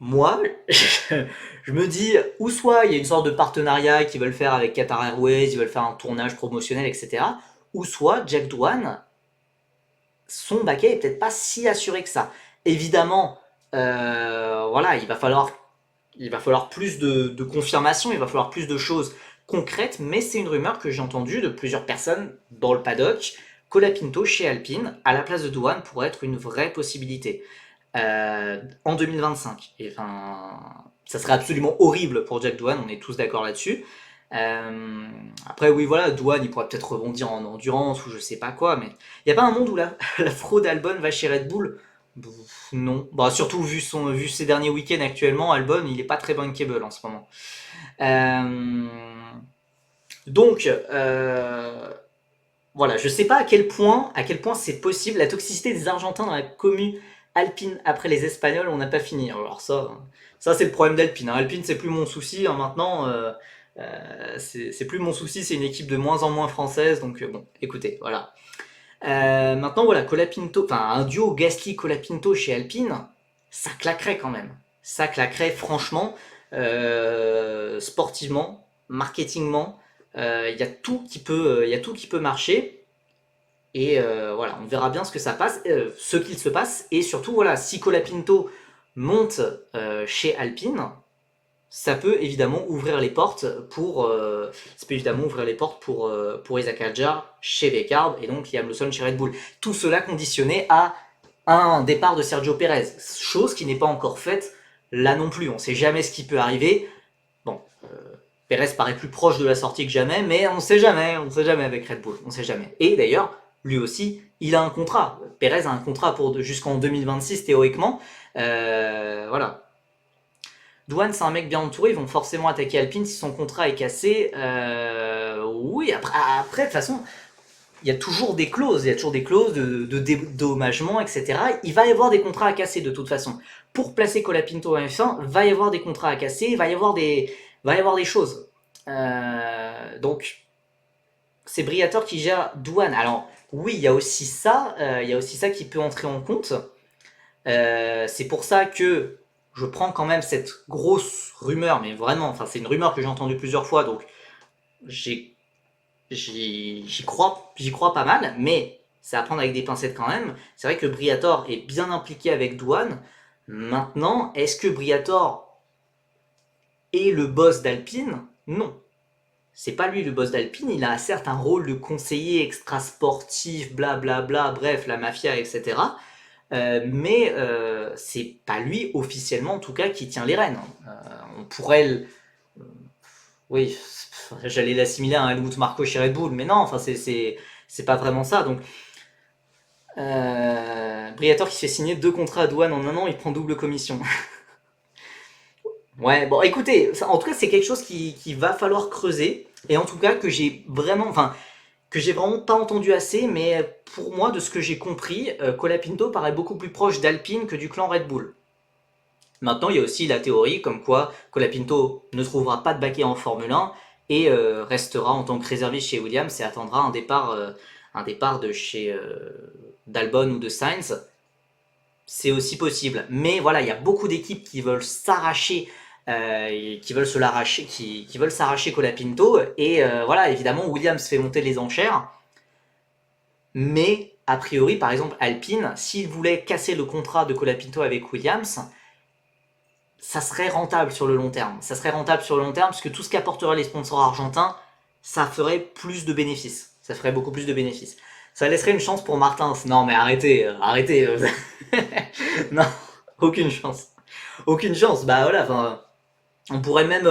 Moi, je me dis, ou soit il y a une sorte de partenariat qu'ils veulent faire avec Qatar Airways, ils veulent faire un tournage promotionnel, etc. Ou soit Jack Doohan, son baquet est peut-être pas si assuré que ça. Évidemment, voilà, il va falloir plus de confirmation, il va falloir plus de choses concrètes, mais c'est une rumeur que j'ai entendue de plusieurs personnes dans le paddock. Colapinto chez Alpine, à la place de Doohan, pourrait être une vraie possibilité en 2025. Et enfin, ça serait absolument horrible pour Jack Doohan, on est tous d'accord là-dessus. Après, oui, voilà, Doohan, il pourrait peut-être rebondir en endurance ou je sais pas quoi, mais il n'y a pas un monde où la fraude Albon va chez Red Bull? Non. Bah, surtout vu ses derniers week-ends actuellement, Albon, il est pas très bankable en ce moment. Donc, voilà, je sais pas à quel point c'est possible. La toxicité des Argentins dans la commu Alpine après les Espagnols, on n'a pas fini. Alors ça c'est le problème d'Alpine. Alpine, c'est plus mon souci maintenant. C'est plus mon souci, c'est une équipe de moins en moins française. Donc bon, écoutez, voilà. Maintenant, voilà, Colapinto, enfin un duo Gasly-Colapinto chez Alpine, ça claquerait quand même. Ça claquerait franchement, sportivement, marketingement. Il y a tout qui peut marcher. Et voilà, on verra bien ce que ça passe, ce qu'il se passe. Et surtout, voilà, si Colapinto monte chez Alpine, ça peut évidemment ouvrir les portes pour Isaac Hadjar chez Weckhardt et donc Liam Lawson chez Red Bull. Tout cela conditionné à un départ de Sergio Pérez, chose qui n'est pas encore faite là non plus. On ne sait jamais ce qui peut arriver. Bon, Pérez paraît plus proche de la sortie que jamais, mais on ne sait jamais avec Red Bull, on sait jamais. Et d'ailleurs, lui aussi, il a un contrat. Pérez a un contrat jusqu'en 2026 théoriquement. Voilà. Doohan, c'est un mec bien entouré, ils vont forcément attaquer Alpine si son contrat est cassé. Oui, après, de toute façon, il y a toujours des clauses, de dédommagement, etc. Il va y avoir des contrats à casser de toute façon. Pour placer Colapinto en F1, va y avoir des contrats à casser, il va y avoir des choses. Donc, c'est Briatore qui gère Doohan. Alors, oui, il y a aussi ça qui peut entrer en compte. C'est pour ça que je prends quand même cette grosse rumeur, mais vraiment, enfin, c'est une rumeur que j'ai entendue plusieurs fois, donc j'y crois pas mal, mais c'est à prendre avec des pincettes quand même. C'est vrai que Briatore est bien impliqué avec Doohan. Maintenant, est-ce que Briatore est le boss d'Alpine? Non. C'est pas lui le boss d'Alpine, il a certes un rôle de conseiller extra-sportif, blablabla, bref, la mafia, etc. mais c'est pas lui officiellement en tout cas qui tient les rênes. On pourrait oui, j'allais l'assimiler à un Helmut Marko chez Red Bull, mais non, enfin c'est pas vraiment ça. Donc Briator qui se fait signer 2 contrats à douane en un an, il prend double commission. Ouais, bon, écoutez, en tout cas, c'est quelque chose qui va falloir creuser, et en tout cas que j'ai vraiment pas entendu assez, mais pour moi, de ce que j'ai compris, Colapinto paraît beaucoup plus proche d'Alpine que du clan Red Bull. Maintenant, il y a aussi la théorie comme quoi Colapinto ne trouvera pas de baquet en Formule 1 et restera en tant que réserviste chez Williams et attendra un départ de chez d'Albon ou de Sainz. C'est aussi possible. Mais voilà, il y a beaucoup d'équipes qui veulent s'arracher, qui veulent se l'arracher, qui veulent s'arracher Colapinto. Et voilà, évidemment, Williams fait monter les enchères. Mais a priori, par exemple, Alpine, s'il voulait casser le contrat de Colapinto avec Williams, ça serait rentable sur le long terme. Ça serait rentable sur le long terme parce que tout ce qu'apporteraient les sponsors argentins, ça ferait plus de bénéfices. Ça ferait beaucoup plus de bénéfices. Ça laisserait une chance pour Martins. Non mais arrêtez, arrêtez. Non, aucune chance. Aucune chance. Bah voilà, enfin, on pourrait même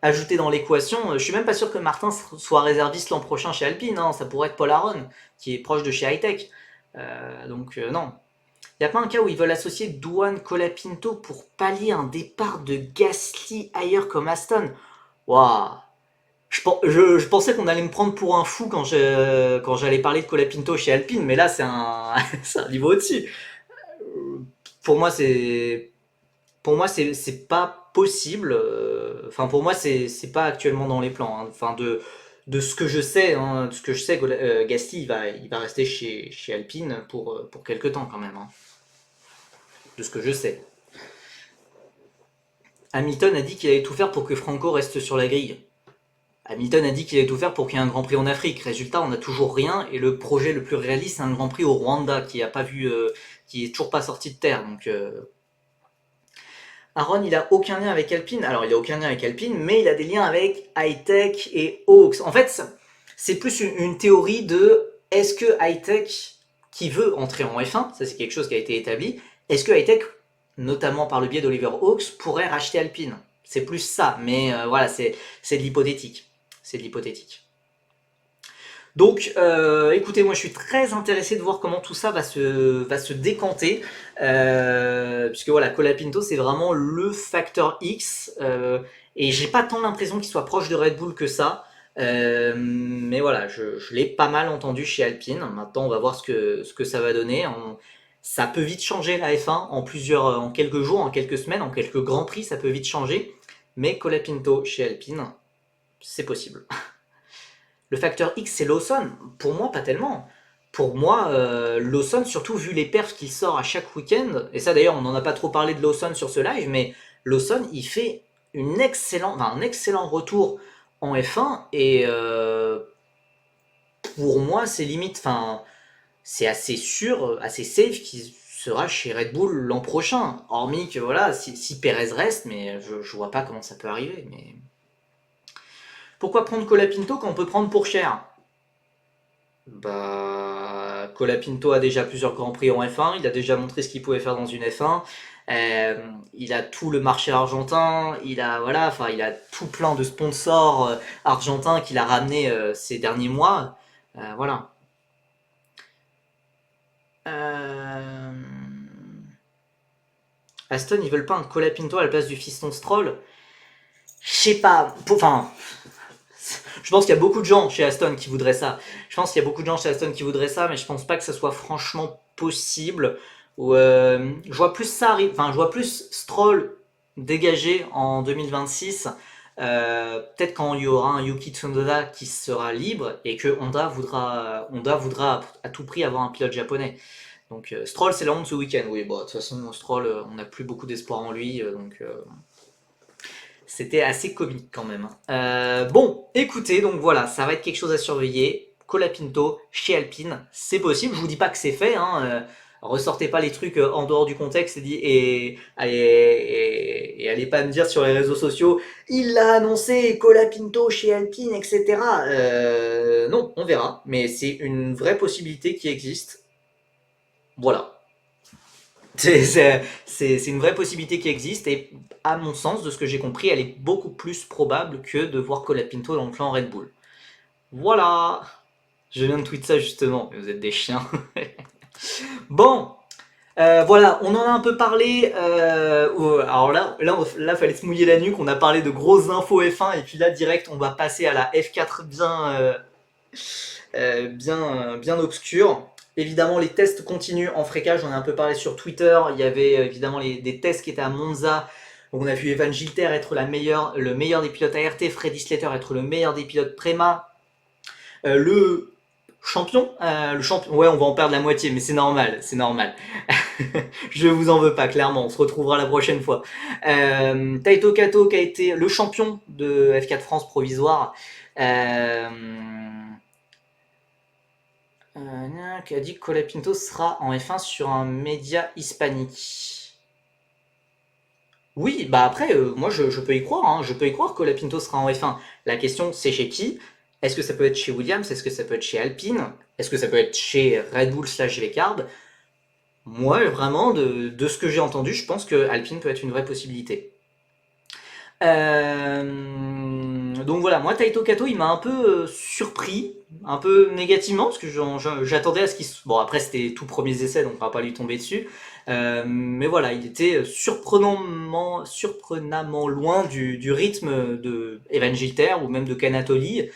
ajouter dans l'équation. Je suis même pas sûr que Martins soit réserviste l'an prochain chez Alpine. Hein, ça pourrait être Paul Aron, qui est proche de chez Hightech. Non. Il n'y a pas un cas où ils veulent associer Douane Colapinto pour pallier un départ de Gasly ailleurs comme Aston. Waouh. Je pensais qu'on allait me prendre pour un fou quand j'allais parler de Colapinto chez Alpine, mais là c'est c'est un niveau au-dessus. Pour moi c'est pas possible. Enfin pour moi c'est pas actuellement dans les plans. Hein. Enfin de ce que je sais, hein, de ce que je sais, Gasly il va rester chez Alpine pour quelques temps quand même. Hein. De ce que je sais. Hamilton a dit qu'il allait tout faire pour que Franco reste sur la grille. Hamilton a dit qu'il allait tout faire pour qu'il y ait un Grand Prix en Afrique. Résultat, on n'a toujours rien et le projet le plus réaliste, c'est un Grand Prix au Rwanda qui a pas vu, qui est toujours pas sorti de terre. Donc, Aaron, il a aucun lien avec Alpine. Alors, il a aucun lien avec Alpine, mais il a des liens avec Hightech et Hawks. En fait, c'est plus une théorie de est-ce que Hightech, qui veut entrer en F1, ça c'est quelque chose qui a été établi, est-ce que Hightech, notamment par le biais d'Oliver Hawks, pourrait racheter Alpine? C'est plus ça, mais voilà, c'est de l'hypothétique. C'est de l'hypothétique. Donc, écoutez, moi je suis très intéressé de voir comment tout ça va se décanter, puisque voilà, Colapinto c'est vraiment le facteur X, et j'ai pas tant l'impression qu'il soit proche de Red Bull que ça, mais voilà, je l'ai pas mal entendu chez Alpine. Maintenant, on va voir ce que ça va donner. Ça peut vite changer la F1 en quelques jours, en quelques semaines, en quelques grands prix, ça peut vite changer, mais Colapinto chez Alpine, c'est possible. Le facteur X, c'est Lawson. Pour moi, pas tellement. Pour moi, Lawson, surtout vu les perfs qu'il sort à chaque week-end, et ça d'ailleurs, on n'en a pas trop parlé de Lawson sur ce live, mais Lawson, il fait un excellent retour en F1, et pour moi, c'est limite, enfin, c'est assez sûr, assez safe qu'il sera chez Red Bull l'an prochain. Hormis que voilà, si Perez reste, mais je vois pas comment ça peut arriver. Mais pourquoi prendre Colapinto quand on peut prendre pour cher? Bah, Colapinto a déjà plusieurs grands prix en F1, il a déjà montré ce qu'il pouvait faire dans une F1. Il a tout le marché argentin, il a voilà, enfin il a tout plein de sponsors argentins qu'il a ramené ces derniers mois. Voilà. Euh, Aston, ils veulent pas un Colapinto à la place du fiston Stroll. Je sais pas. Enfin, je pense qu'il y a beaucoup de gens chez Aston qui voudraient ça. Je pense qu'il y a beaucoup de gens chez Aston qui voudraient ça, mais je pense pas que ça soit franchement possible. Je vois plus ça enfin, je vois plus Stroll dégagé en 2026. Peut-être quand il y aura un Yuki Tsunoda qui sera libre et que Honda voudra à tout prix avoir un pilote japonais. Donc Stroll, c'est la honte ce week-end. Oui, bon, de toute façon, Stroll, on n'a plus beaucoup d'espoir en lui, donc c'était assez comique quand même. Bon, écoutez, donc voilà, ça va être quelque chose à surveiller. Colapinto chez Alpine, c'est possible. Je vous dis pas que c'est fait. Hein, ressortez pas les trucs en dehors du contexte et allez pas me dire sur les réseaux sociaux, il l'a annoncé, Colapinto chez Alpine, etc. Non, on verra, mais c'est une vraie possibilité qui existe. Voilà. C'est une vraie possibilité qui existe et à mon sens, de ce que j'ai compris, elle est beaucoup plus probable que de voir Colapinto dans le clan Red Bull. Voilà, je viens de tweet ça justement, vous êtes des chiens. Bon, voilà, on en a un peu parlé. Alors là, fallait se mouiller la nuque. On a parlé de grosses infos F1 et puis là, direct, on va passer à la F4 bien obscure. Évidemment, les tests continuent en fréquage. J'en ai un peu parlé sur Twitter. Il y avait évidemment des tests qui étaient à Monza. On a vu Evan Gilter être le meilleur des pilotes ART, Freddy Slater être le meilleur des pilotes Prema. Le champion, ouais, on va en perdre la moitié, mais c'est normal, c'est normal. Je vous en veux pas, clairement, on se retrouvera la prochaine fois. Taito Kato, qui a été le champion de F4 France provisoire, qui a dit que Colapinto sera en F1 sur un média hispanique. Oui, bah après, moi je peux y croire, hein. Je peux y croire que Colapinto sera en F1. La question, c'est chez qui? Est-ce que ça peut être chez Williams? Est-ce que ça peut être chez Alpine? Est-ce que ça peut être chez Red Bull slash Vecard? Moi, vraiment, de ce que j'ai entendu, je pense que Alpine peut être une vraie possibilité. Donc voilà, moi Taito Kato, il m'a un peu surpris, un peu négativement, parce que j'attendais à ce qu'il... Bon, après c'était tout premiers essais, donc on va pas lui tomber dessus. Mais voilà, il était surprenamment loin du rythme de Evan Gilter ou même de Canatoli.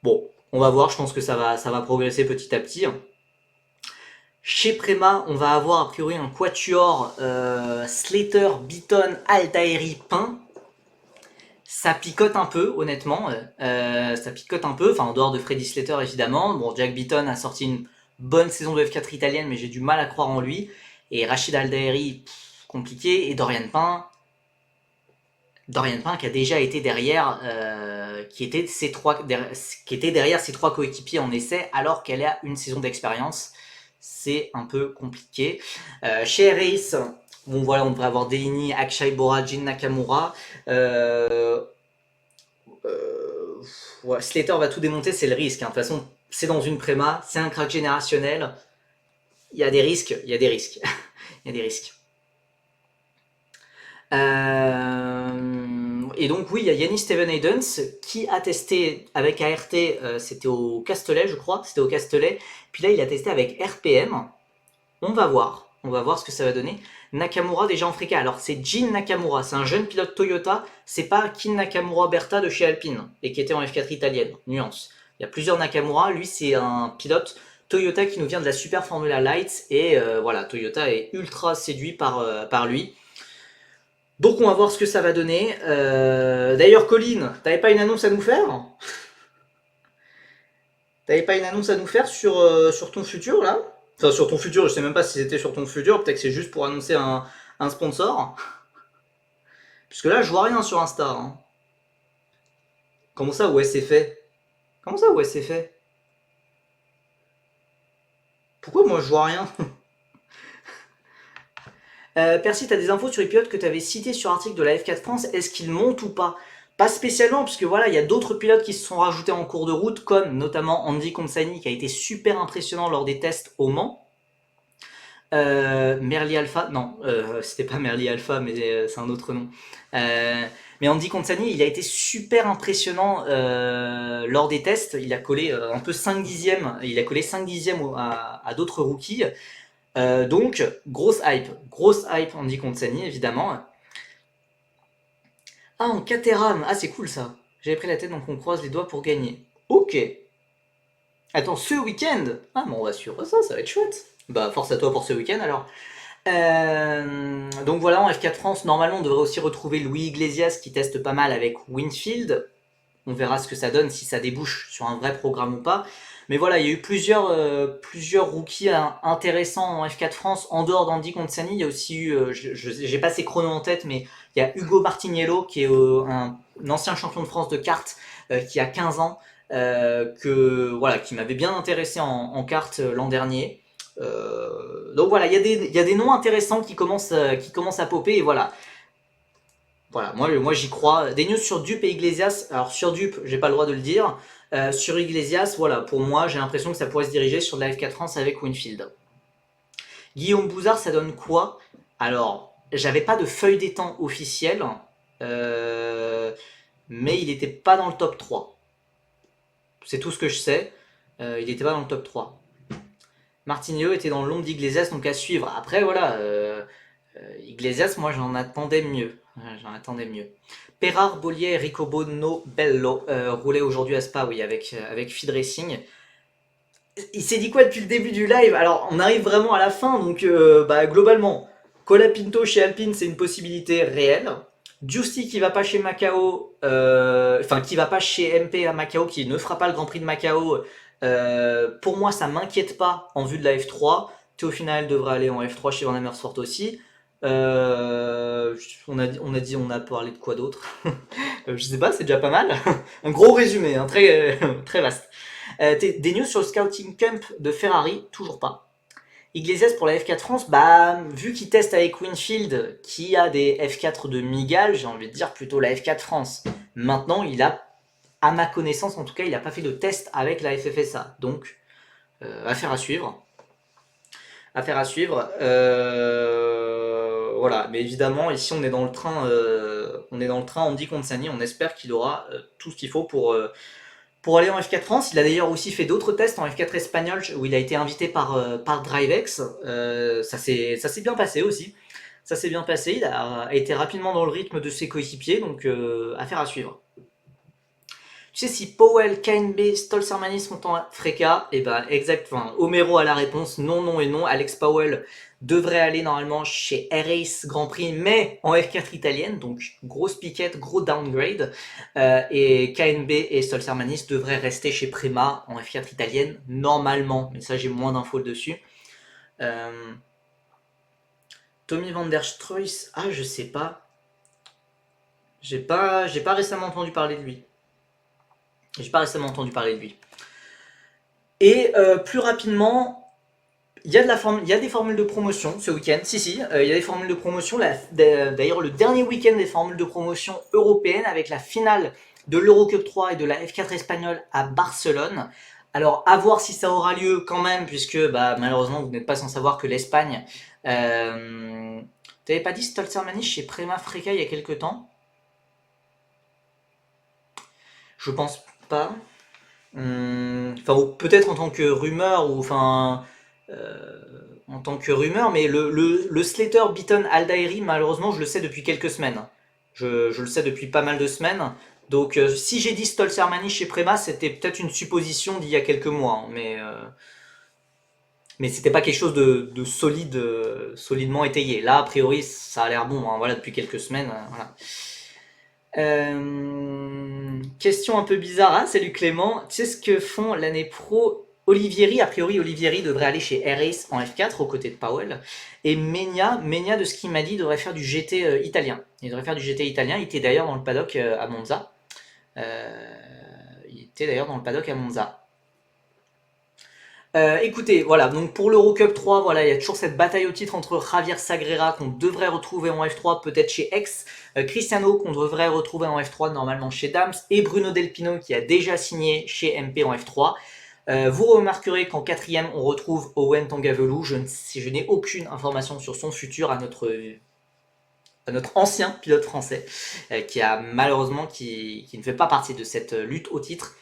Bon, on va voir, je pense que ça va progresser petit à petit. Chez Prema, on va avoir a priori un quatuor Slater, Beaton, Altairi, Pain. Ça picote un peu, honnêtement. Ça picote un peu, enfin en dehors de Freddy Slater évidemment. Bon, Jack Beaton a sorti une bonne saison de F4 italienne, mais j'ai du mal à croire en lui. Et Rachid Aldairi, compliqué. Et Dorian Pain qui a déjà été derrière, qui était derrière ses trois coéquipiers en essai, alors qu'elle a une saison d'expérience. C'est un peu compliqué. Chez Race, bon voilà, on devrait avoir Deini, Akshay Bora, Jin Nakamura. Ouais, Slater va tout démonter, c'est le risque. Hein. De toute façon, c'est dans une préma, c'est un crack générationnel. Il y a des risques, il y a des risques. Il y a des risques. Et donc oui, il y a Yannis Steven Haydens qui a testé avec ART, c'était au Castellet je crois, c'était au Castellet. Puis là il a testé avec RPM. On va voir ce que ça va donner. Nakamura déjà en fricas. Alors c'est Jin Nakamura, c'est un jeune pilote Toyota, c'est pas Kin Nakamura Berta de chez Alpine et qui était en F4 italienne. Nuance. Il y a plusieurs Nakamura, lui c'est un pilote Toyota qui nous vient de la Super Formula Light et voilà, Toyota est ultra séduit par lui. Donc on va voir ce que ça va donner. D'ailleurs Colin, t'avais pas une annonce à nous faire? T'avais pas une annonce à nous faire sur ton futur là? Enfin sur ton futur, je sais même pas si c'était sur ton futur, peut-être que c'est juste pour annoncer un sponsor. Puisque là je vois rien sur Insta. Hein. Comment ça ouais c'est fait? Comment ça ouais c'est fait? Pourquoi moi je vois rien? Percy, t'as des infos sur les pilotes que tu avais cités sur l'article de la F4 France, est-ce qu'ils montent ou pas? Pas spécialement, puisque voilà, il y a d'autres pilotes qui se sont rajoutés en cours de route, comme notamment Andy Consani, qui a été super impressionnant lors des tests au Mans. Merli Alpha, non, c'était pas Merli Alpha, mais c'est un autre nom. Mais Andy Consani, il a été super impressionnant lors des tests. Il a collé un peu 5 dixièmes, il a collé 5 dixièmes à d'autres rookies. Donc, grosse hype Andy Consani, évidemment. Ah, en Caterham, ah c'est cool ça. J'avais pris la tête, donc on croise les doigts pour gagner. Ok. Attends, ce week-end? Ah, mais on va suivre ça, ça va être chouette. Bah, force à toi pour ce week-end alors. Donc voilà, en F4 France, normalement on devrait aussi retrouver Louis Iglesias qui teste pas mal avec Winfield. On verra ce que ça donne, si ça débouche sur un vrai programme ou pas. Mais voilà, il y a eu plusieurs rookies intéressants en F4 France, en dehors d'Andy Consani. Il y a aussi eu, j'ai pas ses chronos en tête, mais il y a Hugo Martiniello, qui est un ancien champion de France de kart, qui a 15 ans, voilà, qui m'avait bien intéressé en kart l'an dernier. Donc voilà, il y a des noms intéressants qui commencent à popper, et voilà. Voilà, moi j'y crois. Des news sur Dupe et Iglesias. Alors sur Dupe, j'ai pas le droit de le dire. Sur Iglesias, voilà, pour moi, j'ai l'impression que ça pourrait se diriger sur la F4 France avec Winfield. Guillaume Bouzard, ça donne quoi? Alors, j'avais pas de feuille des temps officielle, euh, mais il n'était pas dans le top 3. C'est tout ce que je sais. Il n'était pas dans le top 3. Martinho était dans l'ombre d'Iglesias, donc à suivre. Après, voilà, Iglesias, moi j'en attendais mieux. J'en attendais mieux. Perrar, Bollier, Ricobono, Bello roulaient aujourd'hui à Spa, oui, avec Feed Racing. Il s'est dit quoi depuis le début du live? Alors, on arrive vraiment à la fin, donc globalement, Colapinto chez Alpine, c'est une possibilité réelle. Giusti qui va pas chez Macao, enfin qui va pas chez MP à Macao, qui ne fera pas le Grand Prix de Macao. Pour moi, ça m'inquiète pas en vue de la F3. Théo Final devrait aller en F3 chez Van Amersfoort aussi. On a parlé de quoi d'autre? Je sais pas, c'est déjà pas mal. Un gros résumé, hein, très, très vaste. Des news sur le scouting camp de Ferrari, toujours pas. Iglesias pour la F4 France, bah, vu qu'il teste avec Winfield, qui a des F4 de Miguel, j'ai envie de dire plutôt la F4 France. Maintenant, il a, à ma connaissance en tout cas, il n'a pas fait de test avec la FFSA. Donc, affaire à suivre. Affaire à suivre. Voilà, mais évidemment, ici on est dans le train, Andy Consani, on espère qu'il aura tout ce qu'il faut pour aller en F4 France. Il a d'ailleurs aussi fait d'autres tests en F4 espagnol où il a été invité par DriveX. Ça s'est bien passé aussi. Ça s'est bien passé. Il a été rapidement dans le rythme de ses coéquipiers, donc affaire à suivre. Tu sais si Powell, KNB, Stolzermanis sont en Freca? Et ben exact. Enfin, Homero a la réponse. Non, non et non. Alex Powell devrait aller normalement chez Ace Grand Prix, mais en F4 italienne, donc grosse piquette, gros downgrade. Et KNB et Stolzermanis devraient rester chez Prema en F4 italienne, normalement, mais ça j'ai moins d'infos dessus. Tommy van der Struys, ah je sais pas. J'ai pas récemment entendu parler de lui. J'ai pas récemment entendu parler de lui. Et plus rapidement, il y a des formules de promotion ce week-end. Si, il y a des formules de promotion. D'ailleurs, le dernier week-end des formules de promotion européennes avec la finale de l'Eurocup 3 et de la F4 espagnole à Barcelone. Alors, à voir si ça aura lieu quand même, puisque malheureusement, vous n'êtes pas sans savoir que l'Espagne. T'avais pas dit Stolzermanis chez Prema Freca il y a quelques temps? Je pense pas. Enfin, peut-être en tant que rumeur, ou enfin. En tant que rumeur, mais le Slater Beaton Aldairi, malheureusement, je le sais depuis quelques semaines. Je le sais depuis pas mal de semaines. Donc, si j'ai dit Stolzermanis chez Prema, c'était peut-être une supposition d'il y a quelques mois, hein, mais c'était pas quelque chose de solide, solidement étayé. Là, a priori, ça a l'air bon, hein, voilà, depuis quelques semaines. Voilà. Question un peu bizarre, hein, salut Clément. Tu sais ce que font l'année pro Olivieri? A priori, Olivieri devrait aller chez R-Ace en F4 aux côtés de Powell. Et Menia, de ce qu'il m'a dit, devrait faire du GT italien. Il devrait faire du GT italien. Il était d'ailleurs dans le paddock à Monza. Écoutez, voilà, donc pour l'Eurocup 3, voilà, il y a toujours cette bataille au titre entre Javier Sagrera qu'on devrait retrouver en F3, peut-être chez X, Cristiano qu'on devrait retrouver en F3 normalement chez Dams, et Bruno Delpino qui a déjà signé chez MP en F3. Vous remarquerez qu'en quatrième, on retrouve Owen Tangavelu. Je n'ai aucune information sur son futur à notre ancien pilote français, qui a malheureusement qui ne fait pas partie de cette lutte au titre.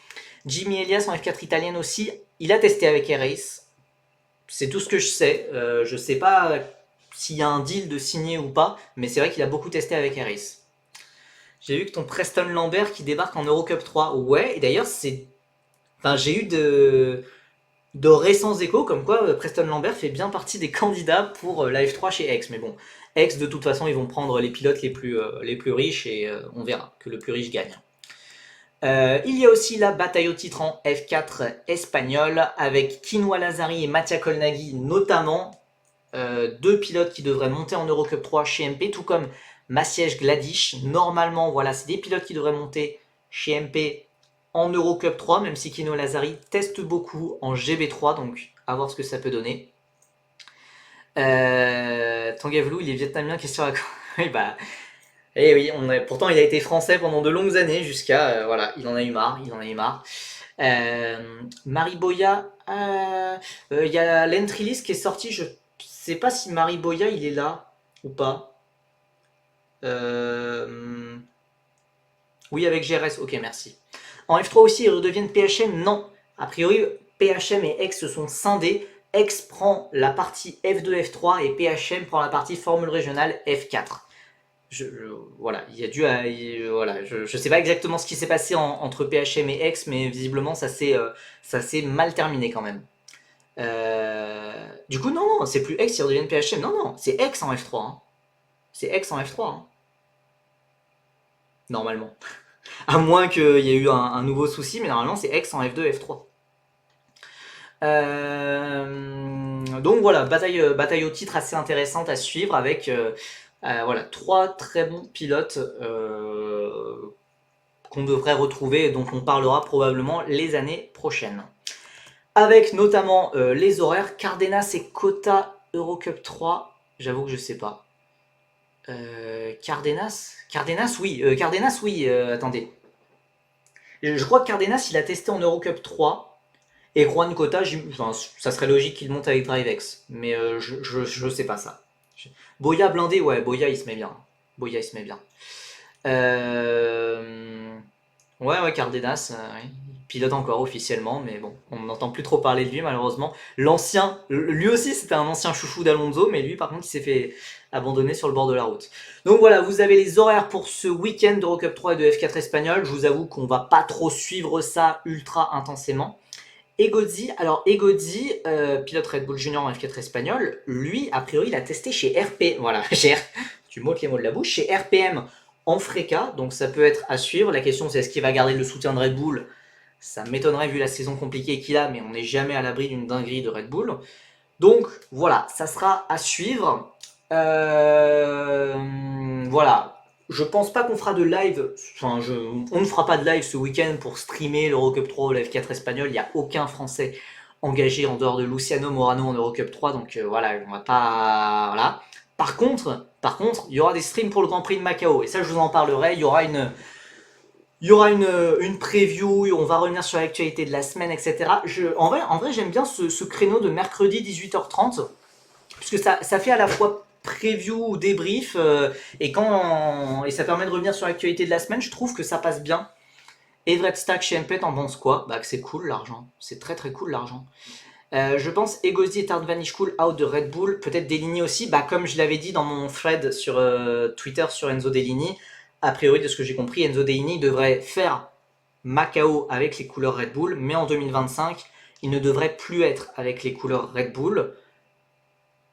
Jimmy Elias en F4 italienne aussi, il a testé avec R-Ace. C'est tout ce que je sais. Je sais pas s'il y a un deal de signer ou pas, mais c'est vrai qu'il a beaucoup testé avec R-Ace. J'ai vu que ton Preston Lambert qui débarque en Eurocup 3. Ouais, et d'ailleurs, j'ai eu de récents échos comme quoi Preston Lambert fait bien partie des candidats pour la F3 chez X. Mais bon, X, de toute façon, ils vont prendre les pilotes les plus riches et on verra que le plus riche gagne. Il y a aussi la bataille au titre en F4 espagnol avec Quinoa Lazari et Mattia Colnaghi notamment, deux pilotes qui devraient monter en Eurocup 3 chez MP, tout comme Maciej Gladish. Normalement, voilà, c'est des pilotes qui devraient monter chez MP en Eurocup 3, même si Quinoa Lazari teste beaucoup en GB3, donc à voir ce que ça peut donner. Tangavelu, il est vietnamien, question à quoi? Oui, bah. Et oui, pourtant il a été français pendant de longues années jusqu'à voilà, il en a eu marre. Mariboya, il y a l'Entrilis qui est sorti. Je sais pas si Mariboya il est là. ou pas? Euh, Oui, avec GRS, ok, merci. En F3 aussi, ils redeviennent PHM? Non. A priori, PHM et X se sont scindés. X prend la partie F2, F3 et PHM prend la partie Formule régionale F4. Voilà, il y a dû voilà, je sais pas exactement ce qui s'est passé entre PHM et X, mais visiblement ça s'est mal terminé quand même. Du coup, non, non, c'est plus X qui redeviennent PHM. Non, non, c'est X en F3, hein. C'est X en F3, hein, normalement. À moins qu'il y ait eu un nouveau souci, mais normalement c'est X en F2, F3. Donc voilà, bataille au titre assez intéressante à suivre avec voilà, trois très bons pilotes qu'on devrait retrouver et dont on parlera probablement les années prochaines. Avec notamment les horaires, Cardenas et Cota Eurocup 3, j'avoue que je sais pas. Cardenas, oui, attendez. Je crois que Cardenas, il a testé en Eurocup 3. Et Juan Cota, enfin, ça serait logique qu'il monte avec DriveX. Mais je sais pas ça. Boya blindé, ouais, Boya il se met bien. Boya il se met bien. Euh, Ouais, ouais, Cardenas, ouais, il pilote encore officiellement, mais bon, on n'entend plus trop parler de lui malheureusement. L'ancien, lui aussi c'était un ancien chouchou d'Alonso, mais lui par contre il s'est fait abandonner sur le bord de la route. Donc voilà, vous avez les horaires pour ce week-end d'Eurocup 3 et de F4 espagnol. Je vous avoue qu'on va pas trop suivre ça ultra intensément. Egozzi, alors Egozzi, pilote Red Bull Junior en F4 espagnol, lui, a priori, il a testé chez RP, voilà, tu m'ôtes les mots de la bouche, chez RPM en Freca, donc ça peut être à suivre. La question c'est est-ce qu'il va garder le soutien de Red Bull? Ça m'étonnerait vu la saison compliquée qu'il a, mais on n'est jamais à l'abri d'une dinguerie de Red Bull. Donc voilà, ça sera à suivre. Voilà. Je pense pas qu'on fera de live. Enfin, on ne fera pas de live ce week-end pour streamer l'Eurocup 3 ou la F4 espagnol. Il n'y a aucun Français engagé en dehors de Luciano Morano en Eurocup 3. Donc voilà, on va pas. Voilà. Par contre, il y aura des streams pour le Grand Prix de Macao. Et ça, je vous en parlerai. Il y aura une preview, on va revenir sur l'actualité de la semaine, etc. En vrai j'aime bien ce créneau de mercredi 18h30, puisque ça fait à la fois preview ou débrief, et ça permet de revenir sur l'actualité de la semaine. Je trouve que ça passe bien. Everett Stack chez MP, t'en penses quoi? Bah que c'est cool l'argent, c'est très très cool l'argent. Je pense Egozi et Tardvanish cool out de Red Bull, peut-être Deligny aussi, bah comme je l'avais dit dans mon thread sur Twitter sur Enzo Deligny, a priori de ce que j'ai compris, Enzo Deligny devrait faire Macao avec les couleurs Red Bull, mais en 2025, il ne devrait plus être avec les couleurs Red Bull,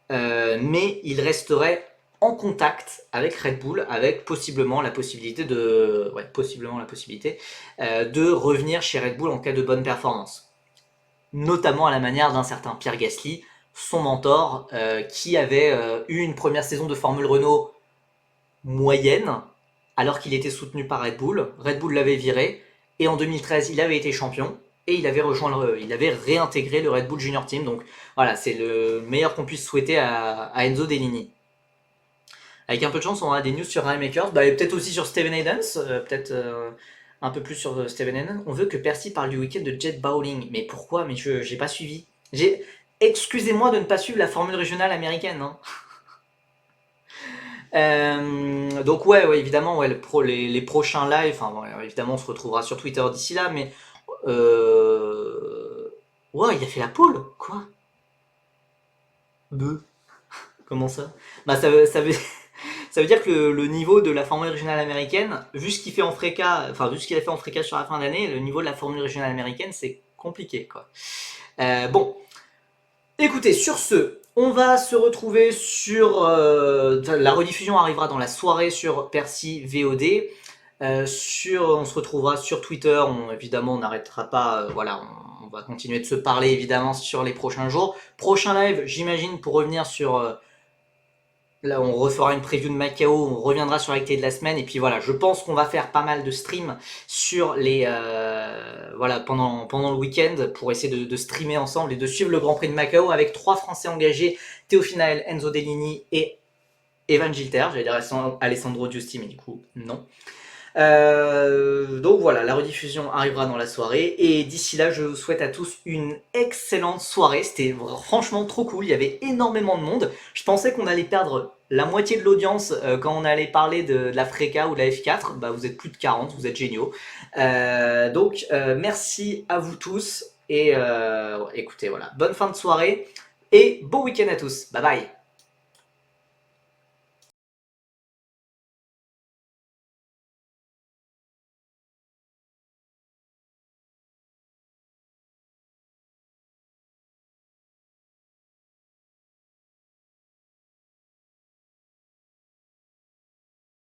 mais il resterait en contact avec Red Bull, avec possiblement la possibilité de revenir chez Red Bull en cas de bonne performance. Notamment à la manière d'un certain Pierre Gasly, son mentor, qui avait eu une première saison de Formule Renault moyenne, alors qu'il était soutenu par Red Bull. Red Bull l'avait viré, et en 2013, il avait été champion, et il avait réintégré le Red Bull Junior Team. Donc voilà, c'est le meilleur qu'on puisse souhaiter à Enzo Deligny. Avec un peu de chance, on aura des news sur Ryan Makers, et peut-être aussi sur Steven Hayden, peut-être un peu plus sur Steven Hayden. On veut que Percy parle du week-end de jet bowling. Mais pourquoi? Mais j'ai pas suivi. Excusez-moi de ne pas suivre la formule régionale américaine, hein. Donc ouais, évidemment, ouais, les prochains lives, enfin, ouais, évidemment, on se retrouvera sur Twitter d'ici là, mais ouais, il a fait la pole, quoi? Beuh. Comment ça? Bah ça veut dire que le niveau de la formule régionale américaine, vu ce qu'il fait en Freca, enfin vu ce qu'il a fait en Freca sur la fin d'année, le niveau de la formule régionale américaine, c'est compliqué, quoi. Bon, écoutez, sur ce, on va se retrouver sur la rediffusion arrivera dans la soirée sur Percy VOD. On se retrouvera sur Twitter. Évidemment, on n'arrêtera pas. Voilà, on va continuer de se parler évidemment sur les prochains jours. Prochain live, j'imagine, pour revenir sur là, on refera une preview de Macao, on reviendra sur l'actualité de la semaine, et puis voilà, je pense qu'on va faire pas mal de streams sur voilà, pendant le week-end pour essayer de streamer ensemble et de suivre le Grand Prix de Macao avec 3 Français engagés, Théophile Enzo Deligny et Evan Gilter. J'allais dire Alessandro Giusti, mais du coup, non. Donc voilà, la rediffusion arrivera dans la soirée. Et d'ici là, je vous souhaite à tous une excellente soirée. C'était franchement trop cool. Il y avait énormément de monde. Je pensais qu'on allait perdre la moitié de l'audience quand on allait parler de la Freka ou de la F4. Bah, vous êtes plus de 40, vous êtes géniaux. Merci à vous tous. Et écoutez, voilà, bonne fin de soirée et bon week-end à tous. Bye bye.